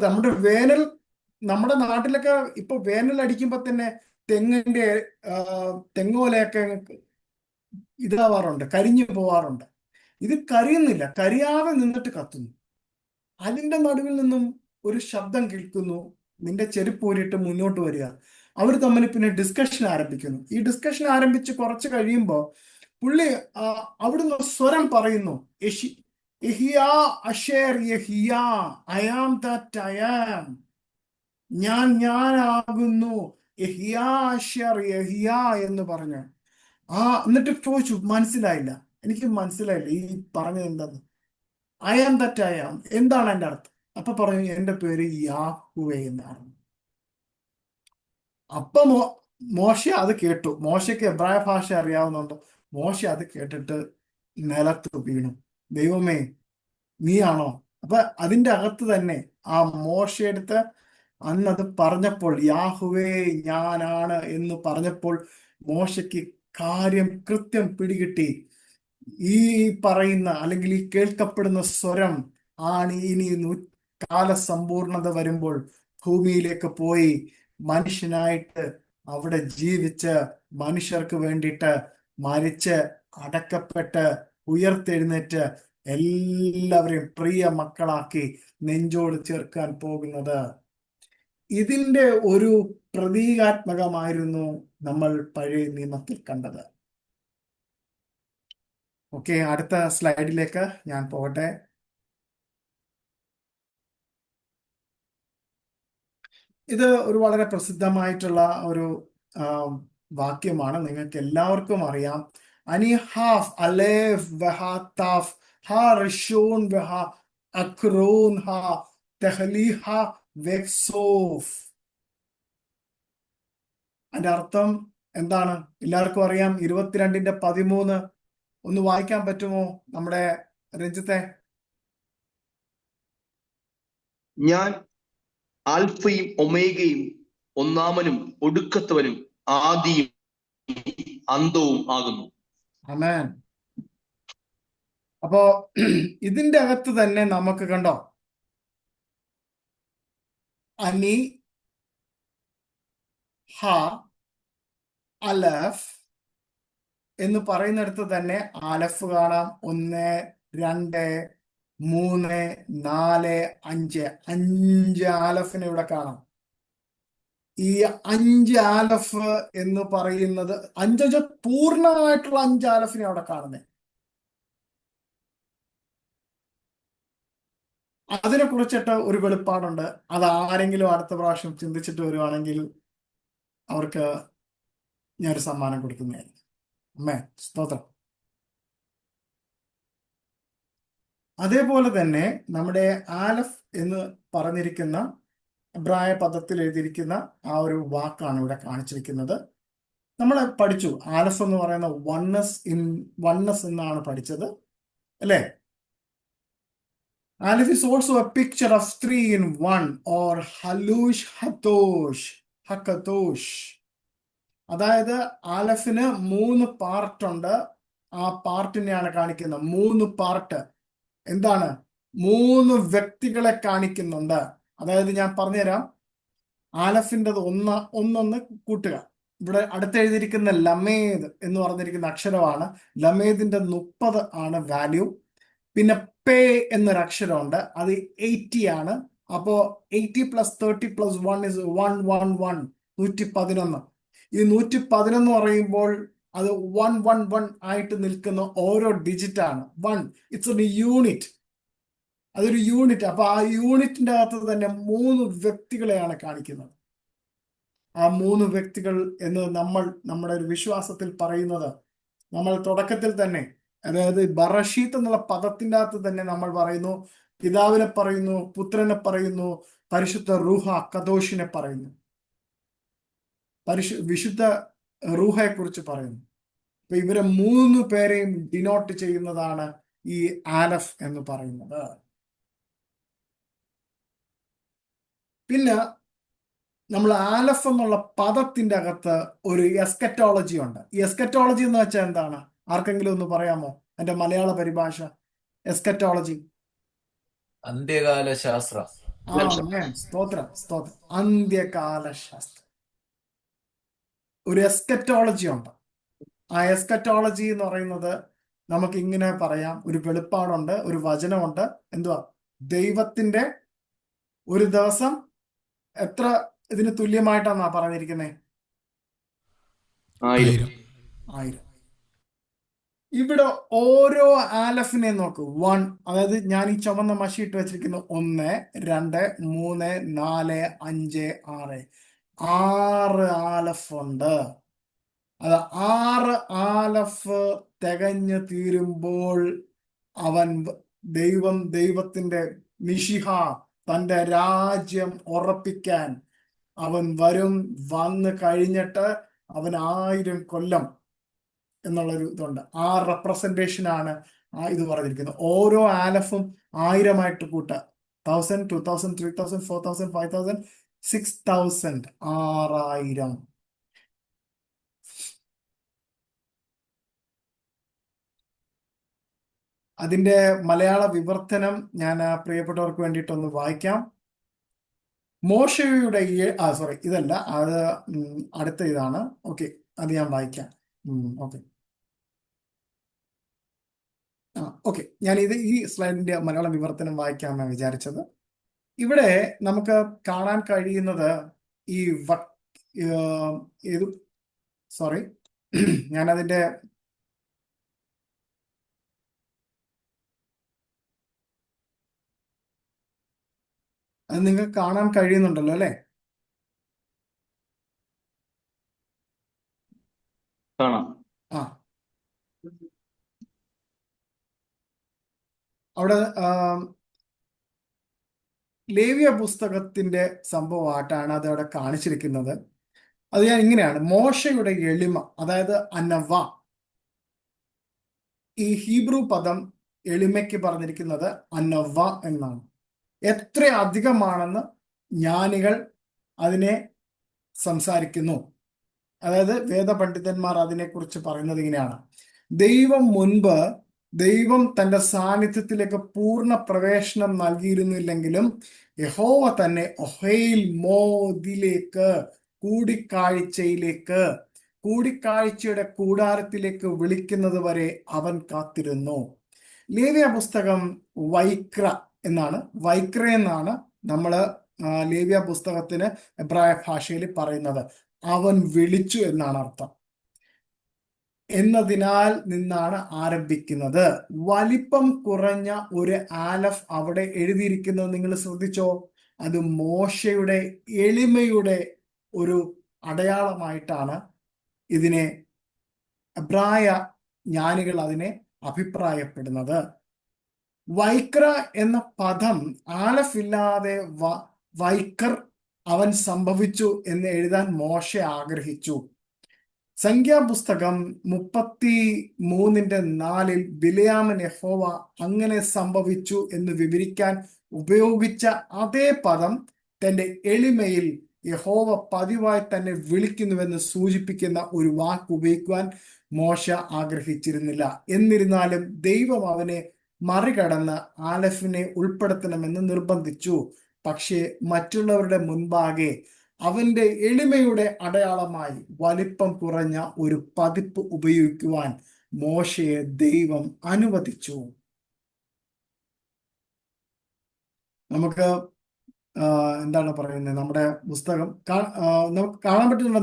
നമ്മുടെ നാട്ടിലൊക്കെ ഇപ്പൊ വേനൽ അടിക്കുമ്പോ തന്നെ തെങ്ങോലയൊക്കെ ഇതാവാറുണ്ട്, കരിഞ്ഞു പോവാറുണ്ട്. ഇത് കരിയുന്നില്ല. കരിയാതെ നിന്നിട്ട് കത്തുന്നു. അതിന്റെ നടുവിൽ നിന്നും ഒരു ശബ്ദം കേൾക്കുന്നു, നിന്റെ ചെരുപ്പ് ഊരിയിട്ട് മുന്നോട്ട് വരിക. അവർ തമ്മിൽ പിന്നെ ഡിസ്കഷൻ ആരംഭിക്കുന്നു. ഈ ഡിസ്കഷൻ ആരംഭിച്ച് കുറച്ച് കഴിയുമ്പോൾ പുള്ളി അവിടുന്ന് സ്വരം പറയുന്നു, യഹിയാ അഷേർ യഹിയാ, I am that I am. ഞാനാകുന്നു യഹിയാ അഷേർ യഹിയാ എന്ന് പറഞ്ഞു. എന്നിട്ട് ചോദിച്ചു, എനിക്ക് മനസ്സിലായില്ല ഈ പറഞ്ഞത് എന്താന്ന്. I am that I am എന്താണ് എൻ്റെ അർത്ഥം? അപ്പൊ പറഞ്ഞു, എന്റെ പേര് യാഹ്വേ എന്നാണ്. അപ്പൊ മോശ അത് കേട്ടു. മോശയ്ക്ക് എബ്രായ ഭാഷ അറിയാവുന്നുണ്ട്. മോശ അത് കേട്ടിട്ട് നിലത്ത് വീണു. ദൈവമേ, നീയാണോ? അപ്പൊ അതിന്റെ അകത്ത് തന്നെ ആ മോശ എടുത്ത് അന്നത് പറഞ്ഞപ്പോൾ, യാഹുവേ ഞാനാണ് എന്ന് പറഞ്ഞപ്പോൾ മോശയ്ക്ക് കാര്യം കൃത്യം പിടികിട്ടി. ഈ പറയുന്ന അല്ലെങ്കിൽ ഈ കേൾക്കപ്പെടുന്ന സ്വരം ആണ് ഇനി കാലസമ്പൂർണത വരുമ്പോൾ ഭൂമിയിലേക്ക് പോയി മനുഷ്യനായിട്ട് അവിടെ ജീവിച്ച് മനുഷ്യർക്ക് വേണ്ടിയിട്ട് മരിച്ച് അടക്കപ്പെട്ട് ഉയർത്തെഴുന്നേറ്റ് എല്ലാവരെയും പ്രിയ മക്കളാക്കി നെഞ്ചോട് ചേർക്കാൻ പോകുന്നത്. ഇതിന്റെ ഒരു പ്രതീകാത്മകമായിരുന്നു നമ്മൾ പഴയ നിയമത്തിൽ കണ്ടത്. ഓക്കെ, അടുത്ത സ്ലൈഡിലേക്ക് ഞാൻ പോകട്ടെ. ഇത് ഒരു വളരെ പ്രസിദ്ധമായിട്ടുള്ള ഒരു വാക്യമാണ്, നിങ്ങൾക്ക് എല്ലാവർക്കും അറിയാം. അനി ഹാഫ് അലേഫ് വഹ താഫ് ഹാ റിഷൂൻ വഹ അക്രൂൻ ഹാ തെഹ്ലീഹ വെക്സോഫ്. അതിന്റെ അർത്ഥം എന്താണ്? എല്ലാവർക്കും അറിയാം. 22:13 ഒന്ന് വായിക്കാൻ പറ്റുമോ നമ്മുടെ രഞ്ജിത്തെ? ഞാൻ ആൽഫയും ഒമേഗയും, ഒന്നാമനും ഒടുക്കത്തവനും, ആദിയും അന്തവും ആകുന്നു. ആമേൻ. അപ്പോ ഇതിന്റെ അകത്ത് തന്നെ നമുക്ക് കണ്ടോ, അനി ഹ അലഫ് എന്ന് പറയുന്നിടത്ത് തന്നെ ആലഫ് കാണാം. 1, 2, 3, 4, 5 5 ആലഫിനെ ഇവിടെ കാണാം. ഈ 5 ആലഫ് എന്ന് പറയുന്നത് 5 പൂർണ്ണമായിട്ടുള്ള 5 ആലഫിനെ അവിടെ കാണുന്നത്. അതിനെ കുറിച്ചിട്ട് ഒരു വെളിപ്പാടുണ്ട്. അത് ആരെങ്കിലും അടുത്ത പ്രാവശ്യം ചിന്തിച്ചിട്ട് വരുവാണെങ്കിൽ അവർക്ക് ഞാനൊരു സമ്മാനം കൊടുക്കുന്നതായിരിക്കും. അമ്മേ സ്തോത്രം. അതേപോലെ തന്നെ നമ്മുടെ ആലഫ് എന്ന് പറഞ്ഞിരിക്കുന്ന എബ്രായ പദത്തിൽ എഴുതിയിരിക്കുന്ന ആ ഒരു വാക്കാണ് ഇവിടെ കാണിച്ചിരിക്കുന്നത്. നമ്മൾ പഠിച്ചു, ആലഫ് എന്ന് പറയുന്ന വണ്ണസ് എന്നാണ് പഠിച്ചത്, അല്ലേ? Aleph is also a picture of 3 in 1 or halush hakatosh. അതായത് ആലഫിന് 3 പാർട്ട് ഉണ്ട്. ആ പാർട്ടിനെയാണ് കാണിക്കുന്നത്. 3 പാർട്ട് എന്താണ്? 3 വ്യക്തികളെ കാണിക്കുന്നുണ്ട്. അതായത് ഞാൻ പറഞ്ഞുതരാം. ആലഫിൻ്റെത് ഒന്നൊന്ന് കൂട്ടുക. ഇവിടെ അടുത്ത് എഴുതിയിരിക്കുന്ന ലമേദ് എന്ന് പറഞ്ഞിരിക്കുന്ന അക്ഷരമാണ്. ലമേദിന്റെ 30 ആണ് വാല്യൂ. പിന്നെ പേ എന്നൊരു അക്ഷരമുണ്ട്, അത് 80 ആണ്. അപ്പോ 80 + 30 + 1 is 111, 111. ഈ 111 പറയുമ്പോൾ അത് 111 ആയിട്ട് നിൽക്കുന്ന ഓരോ ഡിജിറ്റ് ആണ്. 1 ഇറ്റ്സ് എ യൂണിറ്റ്, അതൊരു യൂണിറ്റ്. അപ്പൊ ആ യൂണിറ്റിന്റെ അകത്ത് തന്നെ 3 വ്യക്തികളെയാണ് കാണിക്കുന്നത്. ആ 3 വ്യക്തികൾ എന്ന് നമ്മുടെ ഒരു വിശ്വാസത്തിൽ പറയുന്നത്, നമ്മൾ തുടക്കത്തിൽ തന്നെ, അതായത് ബറഷീത്ത് എന്നുള്ള പദത്തിന്റെ അകത്ത് തന്നെ നമ്മൾ പറയുന്നു, പിതാവിനെ പറയുന്നു, പുത്രനെ പറയുന്നു, പരിശുദ്ധ റൂഹ കദോഷിനെ പറയുന്നു, വിശുദ്ധ റൂഹയെ കുറിച്ച് പറയുന്നു. അപ്പൊ ഇവരെ 3 പേരെയും ഡിനോട്ട് ചെയ്യുന്നതാണ് ഈ ആലഫ് എന്ന് പറയുന്നത്. പിന്നെ നമ്മൾ ആലഫ് എന്നുള്ള പദത്തിന്റെ അകത്ത് ഒരു എസ്കറ്റോളജി ഉണ്ട്. ഈ എസ്കറ്റോളജി എന്ന് വെച്ചാൽ എന്താണ്? ആർക്കെങ്കിലും ഒന്ന് പറയാമോ എന്റെ മലയാള പരിഭാഷ? എസ്കറ്റോളജി, അന്ത്യകാല ശാസ്ത്രം. സ്തോത്രം. അന്ത്യകാല ശാസ്ത്രം. ഒരു എസ്കറ്റോളജി ഉണ്ട്. ആ എസ്കറ്റോളജി എന്ന് പറയുന്നത് നമുക്ക് ഇങ്ങനെ പറയാം, ഒരു വെളിപ്പാടുണ്ട്, ഒരു വചനമുണ്ട്. എന്തുവാ? ദൈവത്തിന്റെ ഒരു ദിവസം എത്ര ഇതിന് തുല്യമായിട്ടാണ് പറഞ്ഞിരിക്കുന്നത്? 1000. ഇവിടെ ഓരോ ആലഫിനെ നോക്കൂ. 1, അതായത് ഞാൻ ഈ ചുവന്ന മഷി ഇട്ട് വെച്ചിരിക്കുന്നു. 1, 2, 3, 4, 5, 6 6 ആലഫ് ഉണ്ട്. അത് 6 ആലഫ് തികഞ്ഞു തീരുമ്പോൾ ദൈവത്തിന്റെ മിശിഹ തന്റെ രാജ്യം ഉറപ്പിക്കാൻ അവൻ വരും. വന്നു കഴിഞ്ഞിട്ട് അവൻ 1000 കൊല്ലം എന്നുള്ളൊരു ഇതുണ്ട്. ആ റെപ്രസെന്റേഷൻ ആണ് ഇത് പറഞ്ഞിരിക്കുന്നത്. ഓരോ ആലഫും 1000 ആയിട്ട് കൂട്ടുക. 1000, 2000, 3000, 4000, 5000, 6000, 6000. അതിന്റെ മലയാള വിവർത്തനം ഞാൻ പ്രിയപ്പെട്ടവർക്ക് വേണ്ടിയിട്ടൊന്ന് വായിക്കാം. മോശയുടെ സോറി, ഇതല്ല അത്, അടുത്ത ഇതാണ്. ഓക്കെ, അത് ഞാൻ വായിക്കാം. ഓക്കെ, ഓക്കെ, ഞാൻ ഈ സ്ലൈഡിന്റെ മലയാള വിവർത്തനം വായിക്കാമെന്നാണ് വിചാരിച്ചത്. ഇവിടെ നമുക്ക് കാണാൻ കഴിയുന്നത് ഈ ഏത്, സോറി, ഞാനതിന്റെ അത് നിങ്ങൾക്ക് കാണാൻ കഴിയുന്നുണ്ടല്ലോ അല്ലെ? കാണാം. ആ, അവിടെ ലേവ്യ പുസ്തകത്തിന്റെ സംഭവമായിട്ടാണ് അത് അവിടെ കാണിച്ചിരിക്കുന്നത്. അത് ഞാൻ ഇങ്ങനെയാണ്: മോശയുടെ എളിമ, അതായത് അനവ. ഈ ഹീബ്രു പദം എളിമയ്ക്ക് പറഞ്ഞിരിക്കുന്നത് അനവ എന്നാണ്. എത്ര അധികമാണെന്ന് ജ്ഞാനികൾ അതിനെ സംസാരിക്കുന്നു. അതായത് വേദപണ്ഡിതന്മാർ അതിനെക്കുറിച്ച് പറയുന്നത് ഇങ്ങനെയാണ്: ദൈവം തന്റെ സാന്നിധ്യത്തിലേക്ക് പൂർണ്ണ പ്രവേശനം നൽകിയിരുന്നില്ലെങ്കിലും യഹോവ തന്നെ ഒഹേൽ മോദിലേക്ക്, കൂടിക്കാഴ്ചയുടെ കൂടാരത്തിലേക്ക് വിളിക്കുന്നത് വരെ അവൻ കാത്തിരുന്നു. ലേവ്യ പുസ്തകം വൈക്ര എന്നാണ് നമ്മള് ലേവ്യ പുസ്തകത്തിന് എബ്രായ ഭാഷയിൽ പറയുന്നത്. അവൻ വിളിച്ചു എന്നാണ് അർത്ഥം. എന്നതിനാൽ നിന്നാണ് ആരംഭിക്കുന്നത്. വലിപ്പം കുറഞ്ഞ ഒരു ആലഫ് അവിടെ എഴുതിയിരിക്കുന്നത് നിങ്ങൾ ശ്രദ്ധിച്ചോ? അത് മോശയുടെ എളിമയുടെ ഒരു അടയാളമായിട്ടാണ് ഇതിനെ എബ്രായ ജ്ഞാനികൾ അതിനെ അഭിപ്രായപ്പെടുന്നത്. വൈക്ര എന്ന പദം ആലഫ് ഇല്ലാതെ വൈക്കർ അവൻ സംഭവിച്ചു എന്ന് എഴുതാൻ മോശ ആഗ്രഹിച്ചു. സംഖ്യാപുസ്തകം 33:4 ബിലെയാമൻ യഹോവ അങ്ങനെ സംഭവിച്ചു എന്ന് വിവരിക്കാൻ ഉപയോഗിച്ച അതേ പദം തന്റെ എളിമയിൽ യഹോവ പതിവായി തന്നെ വിളിക്കുന്നുവെന്ന് സൂചിപ്പിക്കുന്ന ഒരു വാക്ക് ഉപയോഗിക്കുവാൻ മോശ ആഗ്രഹിച്ചിരുന്നില്ല. എന്നിരുന്നാലും ദൈവം അവനെ മറികടന്ന് ആലഫിനെ ഉൾപ്പെടുത്തണമെന്ന് നിർബന്ധിച്ചു. പക്ഷേ മറ്റുള്ളവരുടെ മുൻപാകെ അവന്റെ എളിമയുടെ അടയാളമായി വലിപ്പം കുറഞ്ഞ ഒരു പതിപ്പ് ഉപയോഗിക്കുവാൻ മോശയെ ദൈവം അനുവദിച്ചു. നമുക്ക് എന്താണ് പറയുന്നത്, നമ്മുടെ പുസ്തകം നമുക്ക് കാണാൻ പറ്റുന്നുണ്ടോ?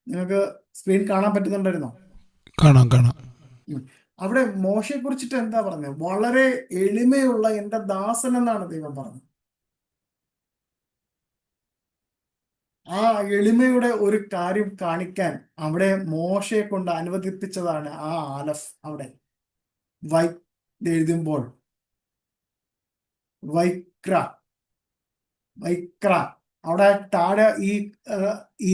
നിങ്ങൾക്ക് സ്ക്രീൻ കാണാൻ പറ്റുന്നുണ്ടായിരുന്നോ? കാണാം. അവിടെ മോശയെ കുറിച്ചിട്ട് എന്താ പറഞ്ഞത്? വളരെ എളിമയുള്ള എന്റെ ദാസൻ എന്നാണ് ദൈവം പറഞ്ഞത്. ആ എളിമയുടെ ഒരു കാര്യം കാണിക്കാൻ അവിടെ മോശയെ കൊണ്ട് അനുവദിപ്പിച്ചതാണ് ആ ആലഫ്. അവിടെ എഴുതുമ്പോൾ വൈക്ര അവിടെ താഴെ ഈ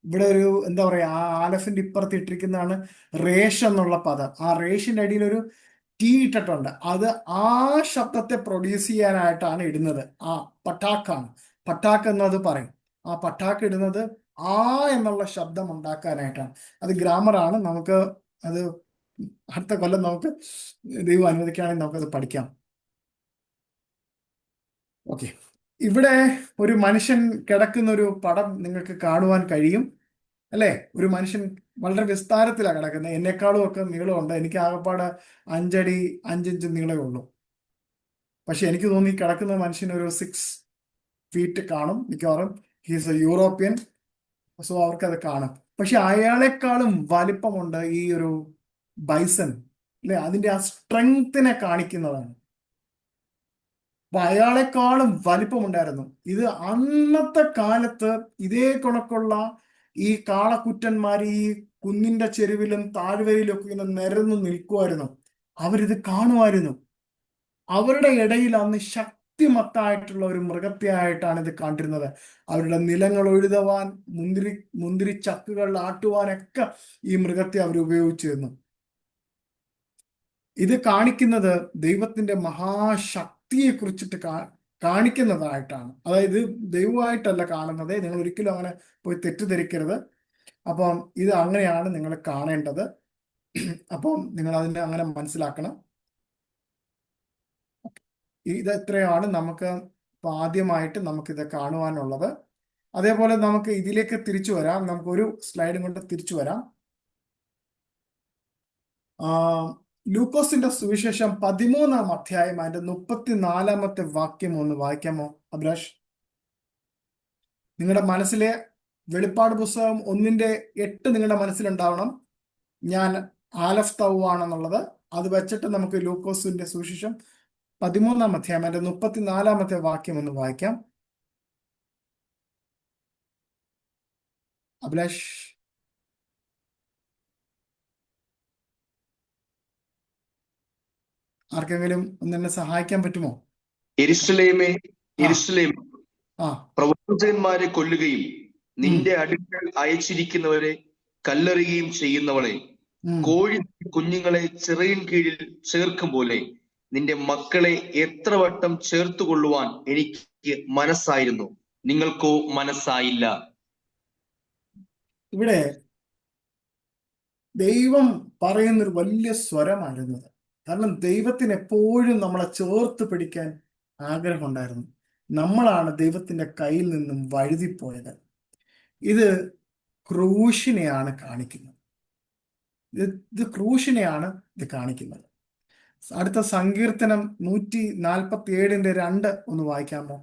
ഇവിടെ ഒരു എന്താ പറയാ, ആ ആലഫിന്റെ ഇപ്പുറത്ത് ഇട്ടിരിക്കുന്നതാണ് റേഷ് എന്നുള്ള പദം. ആ റേഷിന്റെ അടിയിൽ ഒരു ടി ഇട്ടിട്ടുണ്ട്. അത് ആ ശബ്ദത്തെ പ്രൊഡ്യൂസ് ചെയ്യാനായിട്ടാണ് ഇടുന്നത്. ആ പട്ടാക്ക് എന്നത് പറയും. ആ പട്ടാക്ക് ഇടുന്നത് ആ എന്നുള്ള ശബ്ദം ഉണ്ടാക്കാനായിട്ടാണ്. അത് ഗ്രാമറാണ്. നമുക്ക് അത് അടുത്ത കൊല്ലം നമുക്ക് ദൈവം അനുവദിക്കുകയാണെങ്കിൽ നമുക്കത് പഠിക്കാം. ഓക്കെ, ഇവിടെ ഒരു മനുഷ്യൻ കിടക്കുന്ന ഒരു പടം നിങ്ങൾക്ക് കാണുവാൻ കഴിയും അല്ലേ? ഒരു മനുഷ്യൻ വളരെ വിസ്താരത്തിലാണ് കിടക്കുന്നത്. എന്നെക്കാളും ഒക്കെ നീളമുണ്ട്. എനിക്ക് ആകെപ്പാട് 5 അടി 5 ഇഞ്ച് നീളമേ ഉള്ളൂ. പക്ഷെ എനിക്ക് തോന്നി കിടക്കുന്ന മനുഷ്യന് ഒരു 6 ഫീറ്റ് കാണും മിക്കവാറും. ഹീസ് എ യൂറോപ്യൻ, സോ അവർക്കത് കാണും. പക്ഷെ അയാളെക്കാളും വലിപ്പമുണ്ട് ഈ ഒരു ബൈസൺ അല്ലെ? അതിന്റെ ആ സ്ട്രെങ്ത്തിനെ കാണിക്കുന്നതാണ്. അപ്പൊ അയാളെക്കാളും വലിപ്പമുണ്ടായിരുന്നു. ഇത് അന്നത്തെ കാലത്ത് ഇതേ കണക്കുള്ള ഈ കാളക്കുറ്റന്മാർ ഈ കുന്നിന്റെ ചെരുവിലും താഴ്വരയിലും ഒക്കെ ഇങ്ങനെ നിരന്നു നിൽക്കുമായിരുന്നു. അവരിത് കാണുമായിരുന്നു. അവരുടെ ഇടയിൽ അന്ന് ശക്തിമത്തായിട്ടുള്ള ഒരു മൃഗത്തെ ആയിട്ടാണ് ഇത് കണ്ടിരുന്നത്. അവരുടെ നിലങ്ങൾ ഉഴുതുവാൻ, മുന്തിരി ചക്കുകൾ ആട്ടുവാനൊക്കെ ഈ മൃഗത്തെ അവർ ഉപയോഗിച്ചിരുന്നു. ഇത് കാണിക്കുന്നത് ദൈവത്തിന്റെ മഹാശക്തിയെ കുറിച്ചിട്ട് കാണിക്കുന്നതായിട്ടാണ്. അതായത് ദൈവമായിട്ടല്ല കാണുന്നത്. നിങ്ങൾ ഒരിക്കലും അങ്ങനെ പോയി തെറ്റിദ്ധരിക്കരുത്. അപ്പം ഇത് അങ്ങനെയാണ് നിങ്ങൾ കാണേണ്ടത്. അപ്പം നിങ്ങൾ അതിനെ അങ്ങനെ മനസ്സിലാക്കണം. ഇത് ഇത്രയാണ് നമുക്ക് ആദ്യമായിട്ട് നമുക്കിത് കാണുവാനുള്ളത്. അതേപോലെ നമുക്ക് ഇതിലേക്ക് തിരിച്ചു വരാം. നമുക്ക് ഒരു സ്ലൈഡും കൊണ്ട് തിരിച്ചു വരാം. ലൂക്കോസിന്റെ സുവിശേഷം 13-ാം അധ്യായം അതിന്റെ 34-ാമത്തെ വാക്യം ഒന്ന് വായിക്കാമോ അഭിലാഷ്? നിങ്ങളുടെ മനസ്സിലെ വെളിപ്പാട് പുസ്തകം 1:8 നിങ്ങളുടെ മനസ്സിലുണ്ടാവണം. ഞാൻ ആലഫ് തൗവാണെന്നുള്ളത്. അത് വെച്ചിട്ട് നമുക്ക് ലൂക്കോസിന്റെ സുവിശേഷം 13-ാം അധ്യായം അതിന്റെ 34-ാമത്തെ വാക്യം ഒന്ന് വായിക്കാം. അഭിലാഷ്, ആർക്കെങ്കിലും ഒന്ന് എന്നെ സഹായിക്കാൻ പറ്റുമോ? യെരൂശലേമേ, ആ യെരൂശലേമേ, ആ പ്രവാചകന്മാരെ കൊല്ലുകയും നിന്റെ അടുക്കൽ അയച്ചിരിക്കുന്നവരെ കല്ലെറിയുകയും ചെയ്യുന്നവളെ, കോഴി കുഞ്ഞുങ്ങളെ ചിറയിൻ കീഴിൽ ചേർക്കും പോലെ നിന്റെ മക്കളെ എത്ര വട്ടം ചേർത്തുകൊള്ളുവാൻ എനിക്ക് മനസ്സായിരുന്നു, നിങ്ങൾക്കോ മനസ്സായില്ല. ഇവിടെ ദൈവം പറയുന്നൊരു വലിയ സ്വരമായിരുന്നത്. കാരണം ദൈവത്തിന് എപ്പോഴും നമ്മളെ ചേർത്ത് പിടിക്കാൻ ആഗ്രഹമുണ്ടായിരുന്നു. നമ്മളാണ് ദൈവത്തിന്റെ കയ്യിൽ നിന്നും വഴുതിപ്പോയത്. ഇത് ക്രൂശിനെയാണ് കാണിക്കുന്നത്. ഇത് ക്രൂശിനെയാണ് ഇത് കാണിക്കുന്നത്. അടുത്ത സങ്കീർത്തനം 147-2 ഒന്ന് വായിക്കാമോ?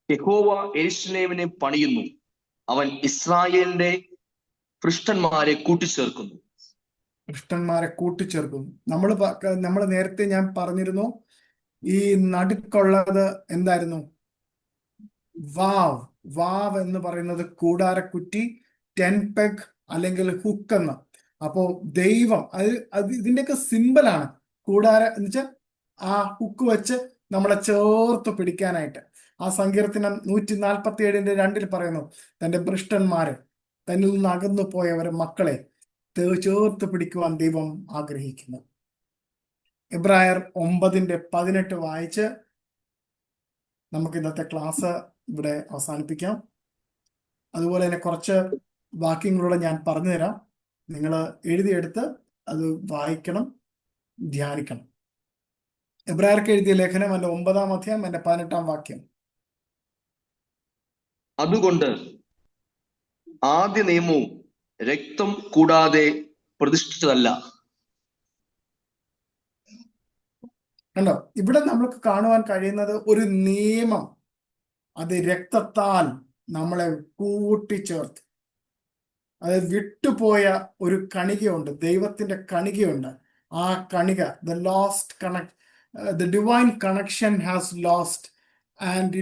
യഹോവ യെരൂശലേമിനെ പണിയുന്നു, അവൻ ഇസ്രായേലിന്റെ പൃഷ്ടന്മാരെ കൂട്ടിച്ചേർക്കുന്നു. പൃഷ്ടന്മാരെ കൂട്ടിച്ചേർക്കുന്നു. നമ്മൾ നേരത്തെ ഞാൻ പറഞ്ഞിരുന്നു, ഈ നടുക്കുള്ളത് എന്തായിരുന്നു? വാവ്. വാവ് എന്ന് പറയുന്നത് കൂടാരക്കുറ്റി, ടെൻ പെഗ് അല്ലെങ്കിൽ ഹുക്ക് എന്ന്. അപ്പോ ദൈവം അത് ഇതിന്റെയൊക്കെ സിമ്പലാണ്. കൂടാര എന്ന് വെച്ചാൽ ആ ഹുക്ക് വെച്ച് നമ്മളെ ചേർത്ത് പിടിക്കാനായിട്ട്. ആ സങ്കീർത്തനം 147-2 പറയുന്നു, തന്റെ ഭ്രഷ്ടന്മാര്, തന്നിൽ നിന്ന് അകന്നു പോയവരെ മക്കളെ ചേർത്ത് പിടിക്കുവാൻ ദൈവം ആഗ്രഹിക്കുന്നു. എബ്രായർ 9:18 വായിച്ച് നമുക്ക് ഇന്നത്തെ ക്ലാസ് ഇവിടെ അവസാനിപ്പിക്കാം. അതുപോലെ തന്നെ കുറച്ച് വാക്യങ്ങളൂടെ ഞാൻ പറഞ്ഞു തരാം. നിങ്ങൾ എഴുതിയെടുത്ത് അത് വായിക്കണം, ധ്യാനിക്കണം. എബ്രായർക്ക് എഴുതിയ ലേഖനം അതിന്റെ 9-ാം അധ്യായം അതിന്റെ 18-ാം വാക്യം. അതുകൊണ്ട് ആദ്യ നിയമവും രക്തം കൂടാതെ പ്രതിഷ്ഠിച്ചതല്ല. കണ്ടോ, ഇവിടെ നമ്മൾക്ക് കാണുവാൻ കഴിയുന്നത് ഒരു നിയമം, അത് രക്തത്താൽ നമ്മളെ കൂട്ടിച്ചേർത്ത്. അതായത് വിട്ടുപോയ ഒരു കണികയുണ്ട്, ദൈവത്തിന്റെ കണികയുണ്ട്. ആ കണിക, the divine connection has lost, and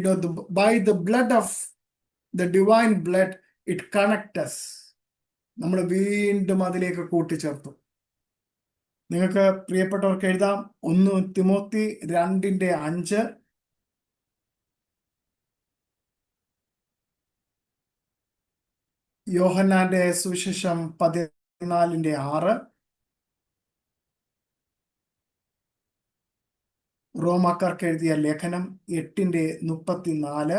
by the blood of the divine blood it connects us. നമ്മൾ വീണ്ടും അതിലേക്ക് കൂട്ടിച്ചേർത്തു. നിങ്ങൾക്ക് പ്രിയപ്പെട്ടവർക്ക് എഴുതാം, 1 തിമോത്തി 2:5, യോഹന്നാന്റെ സുവിശേഷം 14:6, റോമാക്കാർക്ക് എഴുതിയ ലേഖനം 8:34,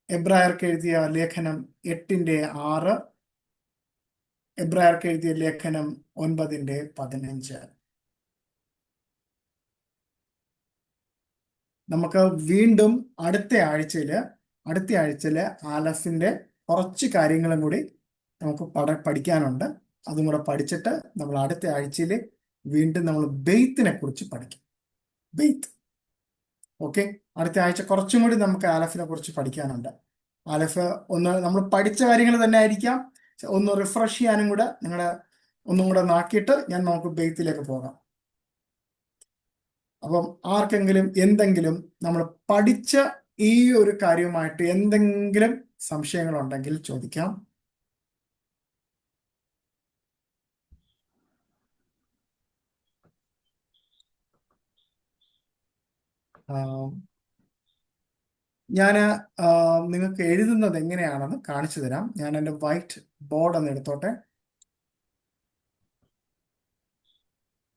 എബ്രായർക്ക് എഴുതിയ ലേഖനം 8:6, എബ്രായർക്ക് എഴുതിയ ലേഖനം 9:15. നമുക്ക് വീണ്ടും അടുത്ത ആഴ്ചയില് ആലഫിന്റെ കുറച്ച് കാര്യങ്ങളും കൂടി നമുക്ക് പഠിക്കാനുണ്ട്. അതും കൂടെ പഠിച്ചിട്ട് നമ്മൾ അടുത്ത ആഴ്ചയിൽ വീണ്ടും നമ്മൾ ബെയ്ത്തിനെ കുറിച്ച് പഠിക്കും. ബെയ്ത്ത്. ഓക്കെ, അടുത്ത ആഴ്ച കുറച്ചും കൂടി നമുക്ക് ആലഫിനെ കുറിച്ച് പഠിക്കാനുണ്ട്. ആലഫ് ഒന്ന് നമ്മൾ പഠിച്ച കാര്യങ്ങൾ തന്നെ ആയിരിക്കാം, ഒന്ന് റിഫ്രഷ് ചെയ്യാനും കൂടെ ഒന്നും കൂടെ നാക്കിയിട്ട് നമുക്ക് ബെയ്ത്തിലേക്ക് പോകാം. അപ്പം ആർക്കെങ്കിലും എന്തെങ്കിലും നമ്മൾ പഠിച്ച ഈ ഒരു കാര്യവുമായിട്ട് എന്തെങ്കിലും സംശയങ്ങളുണ്ടെങ്കിൽ ചോദിക്കാം. ഞാൻ നിങ്ങൾക്ക് എഴുതുന്നത് എങ്ങനെയാണെന്ന് കാണിച്ചു തരാം. ഞാൻ എൻ്റെ വൈറ്റ് ബോർഡ് ഒന്ന് എടുത്തോട്ടെ.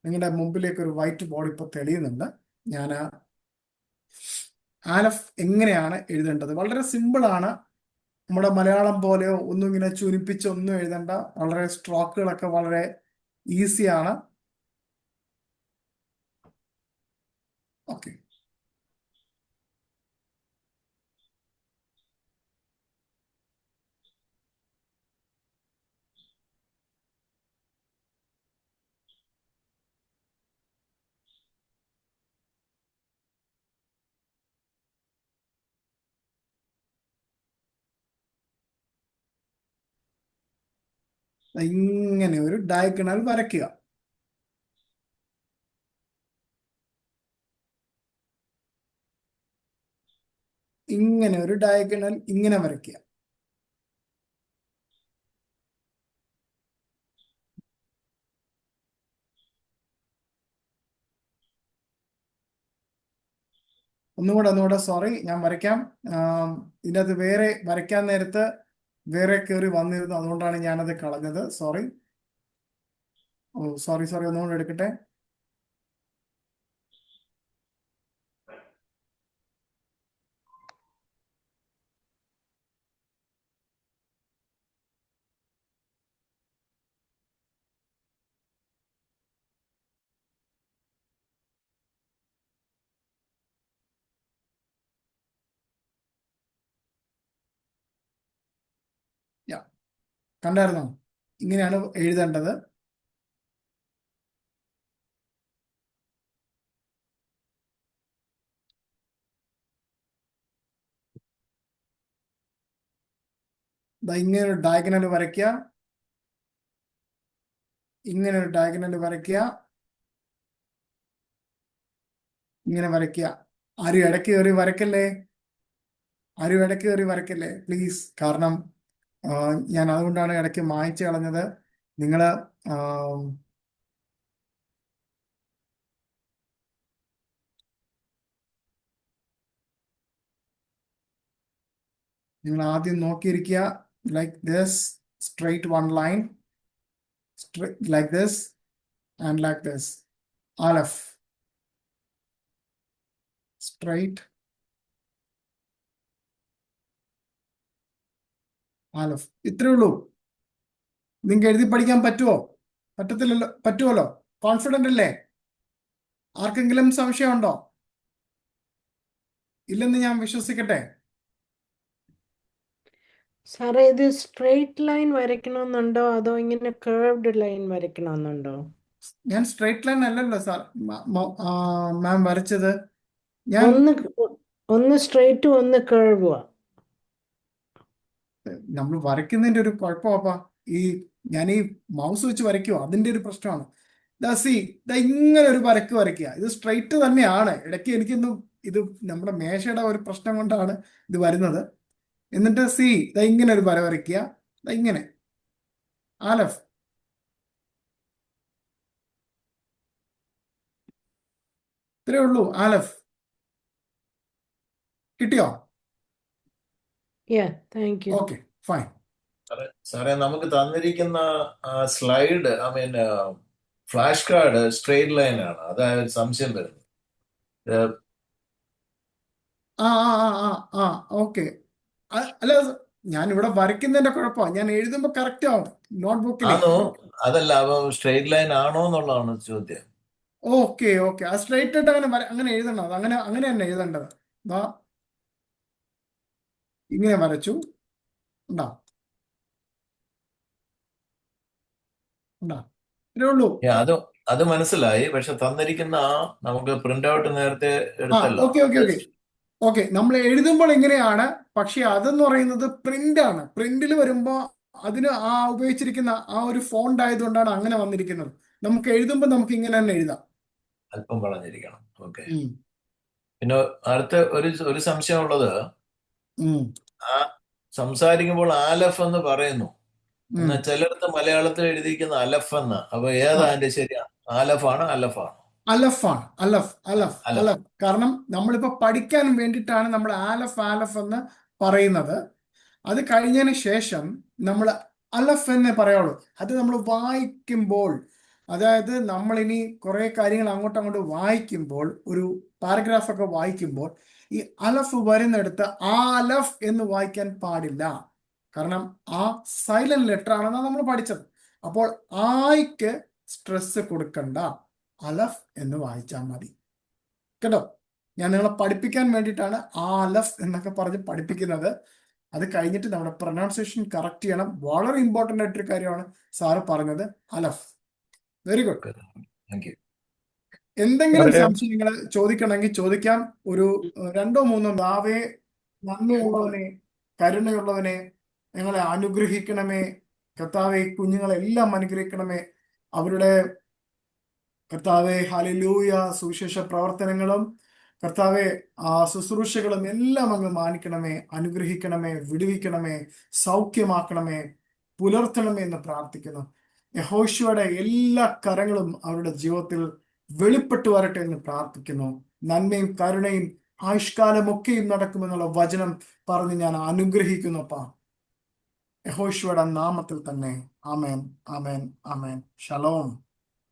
നിങ്ങളുടെ മുമ്പിലേക്ക് ഒരു വൈറ്റ് ബോർഡ് ഇപ്പോൾ തെളിയുന്നുണ്ട്. ഞാൻ ആലഫ് എങ്ങനെയാണ് എഴുതേണ്ടത് വളരെ സിമ്പിളാണ്. നമ്മുടെ മലയാളം പോലെയോ ഒന്നും ഇങ്ങനെ ചുരുപ്പിച്ച് ഒന്നും എഴുതണ്ട. വളരെ സ്ട്രോക്കുകളൊക്കെ വളരെ ഈസിയാണ്. ഓക്കെ, ഇങ്ങനെ ഒരു ഡയഗണൽ വരയ്ക്കുക. ഇങ്ങനെ ഒരു ഡയഗണൽ ഇങ്ങനെ വരയ്ക്കുക. ഒന്നുകൂടെ സോറി, ഞാൻ വരയ്ക്കാം. ഇതിനകത്ത് വേറെ വരയ്ക്കാൻ നേരത്ത് വേറെ കയറി വന്നിരുന്നു, അതുകൊണ്ടാണ് ഞാനത് കളഞ്ഞത്. സോറി. സോറി, ഒന്നുകൂടെ എടുക്കട്ടെ. യാ, കണ്ടായിരുന്നോ? ഇങ്ങനെയാണ് എഴുതേണ്ടത്. ഇങ്ങനെ ഒരു ഡയഗണൽ വരയ്ക്കുക. ഇങ്ങനെ ഒരു ഡയഗണൽ വരയ്ക്കുക. ഇങ്ങനെ വരയ്ക്കുക. ആരും ഇടയ്ക്ക് കയറി വരയ്ക്കല്ലേ, പ്ലീസ്. കാരണം ഞാൻ അതുകൊണ്ടാണ് ഇടയ്ക്ക് മായ്ച്ചു കളഞ്ഞത്. നിങ്ങൾ നിങ്ങൾ ആദ്യം നോക്കിയിരിക്കുക. Like this, straight one line, like this and like this. Aleph, straight aleph. ഇത്രേ ഉള്ളൂ. നിങ്ങൾക്ക് എഴുതി പഠിക്കാൻ പറ്റുമോ? പറ്റത്തില്ലല്ലോ. പറ്റുമല്ലോ. കോൺഫിഡന്റ് അല്ലേ? ആർക്കെങ്കിലും സംശയമുണ്ടോ? ഇല്ലെന്ന് ഞാൻ വിശ്വസിക്കട്ടെ. സാറേ, ഇത് സ്ട്രെയിറ്റ് ലൈൻ വരയ്ക്കണമെന്നുണ്ടോ അതോ ഇങ്ങനെ കേർവ്ഡ് ലൈൻ വരയ്ക്കണമെന്നുണ്ടോ? ഞാൻ സ്ട്രെയിറ്റ് ലൈൻ അല്ലല്ലോ സാർ മാം വരച്ചത്. ഞാൻ ഒന്ന് സ്ട്രെയിറ്റും ഒന്ന് കേർവുവാ. നമ്മൾ വരയ്ക്കുന്നതിന്റെ ഒരു കുഴപ്പമാപ്പാ. ഞാൻ ഈ മൗസ് വെച്ച് വരയ്ക്കുവോ, അതിന്റെ ഒരു പ്രശ്നമാണ്. ഇങ്ങനെ ഒരു വരയ്ക്കുക. ഇത് സ്ട്രെയിറ്റ് തന്നെയാണ്. ഇടയ്ക്ക് എനിക്കൊന്നും ഇത് നമ്മുടെ മേശയുടെ ഒരു പ്രശ്നം കൊണ്ടാണ് ഇത് വരുന്നത്. എന്നിട്ട് ഇങ്ങനെ ഒരു വര വരയ്ക്കുക. ഇങ്ങനെ ആലഫ്. ഇത്രേ ഉള്ളൂ. ആലഫ്. കിട്ടിയോ? Thank you. Okay, fine. സാറേ, നമുക്ക് തന്നിരിക്കുന്ന slide, flash card straight line ആണ്. അതായത് സംശയം വരുന്നത്. ഓക്കെ. അല്ല, ഞാൻ ഇവിടെ വരയ്ക്കുന്നതിന്റെ കുഴപ്പമാണ്. ഞാൻ എഴുതുമ്പോ കറക്റ്റ് ആവും നോട്ട്ബുക്കിൽ. അതല്ല, അപ്പൊ സ്ട്രെയിറ്റ് ലൈൻ ആണോ എന്നുള്ളതാണ് ചോദ്യം. ഓക്കെ. ആ സ്ട്രെയിറ്റ് ആയിട്ട് അങ്ങനെ എഴുതണം. അത് അങ്ങനെ തന്നെ എഴുതേണ്ടത്. ഇങ്ങനെ വരച്ചു. ഉണ്ടോ? ഇത്രേ ഉള്ളൂ. അത് മനസ്സിലായി. പക്ഷെ തന്നിരിക്കുന്ന നമുക്ക് പ്രിന്റ് ഔട്ട് നേരത്തെ എടുത്തല്ലോ. ഓക്കെ. നമ്മൾ എഴുതുമ്പോൾ ഇങ്ങനെയാണ്, പക്ഷെ അതെന്ന് പറയുന്നത് പ്രിന്റ് ആണ്. പ്രിന്റിൽ വരുമ്പോ അതിന് ഉപയോഗിച്ചിരിക്കുന്ന ഒരു ഫോണ്ട് ആയതുകൊണ്ടാണ് അങ്ങനെ വന്നിരിക്കുന്നത്. നമുക്ക് എഴുതുമ്പോൾ നമുക്ക് ഇങ്ങനെ തന്നെ എഴുതാം. അല്പം വളഞ്ഞിരിക്കണം. ഓക്കെ. പിന്നെ അടുത്ത ഒരു സംശയമുള്ളത്, സംസാരിക്കുമ്പോൾ ആലഫ് എന്ന് പറയുന്നു. എന്നാൽ ചിലടത്ത് മലയാളത്തിൽ എഴുതിയിരിക്കുന്ന അലഫ് എന്ന്. അപ്പൊ ഏതാ അതിന്റെ ശരിയാണ്? ആലഫാണോ അലഫാണോ? അലഫാണ്. അലഫ് അലഫ് അല്ല. അലഫ്. കാരണം നമ്മളിപ്പോ പഠിക്കാൻ വേണ്ടിയിട്ടാണ് നമ്മൾ ആലഫ് ആലഫ് എന്ന് പറയുന്നത്. അത് കഴിഞ്ഞതിന് ശേഷം നമ്മൾ അലഫ് എന്നേ പറയുള്ളൂ. അത് നമ്മൾ വായിക്കുമ്പോൾ, അതായത് നമ്മൾ ഇനി കുറെ കാര്യങ്ങൾ അങ്ങോട്ടും അങ്ങോട്ട് വായിക്കുമ്പോൾ, ഒരു പാരഗ്രാഫ് ഒക്കെ വായിക്കുമ്പോൾ ഈ അലഫ് വരുന്നിടത്ത് ആലഫ് എന്ന് വായിക്കാൻ പാടില്ല. കാരണം ആ സൈലന്റ് ലെറ്റർ ആണെന്നാണ് നമ്മൾ പഠിച്ചത്. അപ്പോൾ ആയിക്ക് സ്ട്രെസ് കൊടുക്കണ്ട, അലഫ് എന്ന് വായിച്ചാൽ മതി. കേട്ടോ, ഞാൻ നിങ്ങളെ പഠിപ്പിക്കാൻ വേണ്ടിയിട്ടാണ് ആലഫ് എന്നൊക്കെ പറഞ്ഞ് പഠിപ്പിക്കുന്നത്. അത് കഴിഞ്ഞിട്ട് നമ്മുടെ പ്രൊനൗൺസിയേഷൻ കറക്റ്റ് ചെയ്യണം. വളരെ ഇമ്പോർട്ടൻ്റ് ആയിട്ടൊരു കാര്യമാണ് സാറ് പറഞ്ഞത്, aleph. Very good. Thank you. എന്തെങ്കിലും പറയാം. സംശയം നിങ്ങൾ ചോദിക്കണമെങ്കിൽ ചോദിക്കാം. ഒരു 2-3 ദാവേ, നന്ദിയുള്ളവനെ, കരുണയുള്ളവനെ, ഞങ്ങളെ അനുഗ്രഹിക്കണമേ കർത്താവെ, കുഞ്ഞുങ്ങളെല്ലാം അനുഗ്രഹിക്കണമേ, അവരുടെ കർത്താവെ ഹല്ലേലൂയ സുവിശേഷ പ്രവർത്തനങ്ങളും കർത്താവെ ശുശ്രൂഷകളും എല്ലാം അങ്ങ് മാനിക്കണമേ, അനുഗ്രഹിക്കണമേ, വിടുവിക്കണമേ, സൗഖ്യമാക്കണമേ, പുലർത്തണമേ എന്ന് പ്രാർത്ഥിക്കുന്നു. യഹോശുവയുടെ എല്ലാ കരങ്ങളും അവരുടെ ജീവിതത്തിൽ വെളിപ്പെട്ടു വരട്ടെ എന്ന് പ്രാർത്ഥിക്കുന്നു. നന്മയും കരുണയും ആയുഷ്കാലമൊക്കെയും നടക്കുമെന്നുള്ള വചനം പറഞ്ഞ് ഞാൻ അനുഗ്രഹിക്കുന്നു അപ്പാ, യഹോശുവയുടെ നാമത്തിൽ തന്നെ. ആമേൻ, ആമേൻ, ആമേൻ. ഷലോം.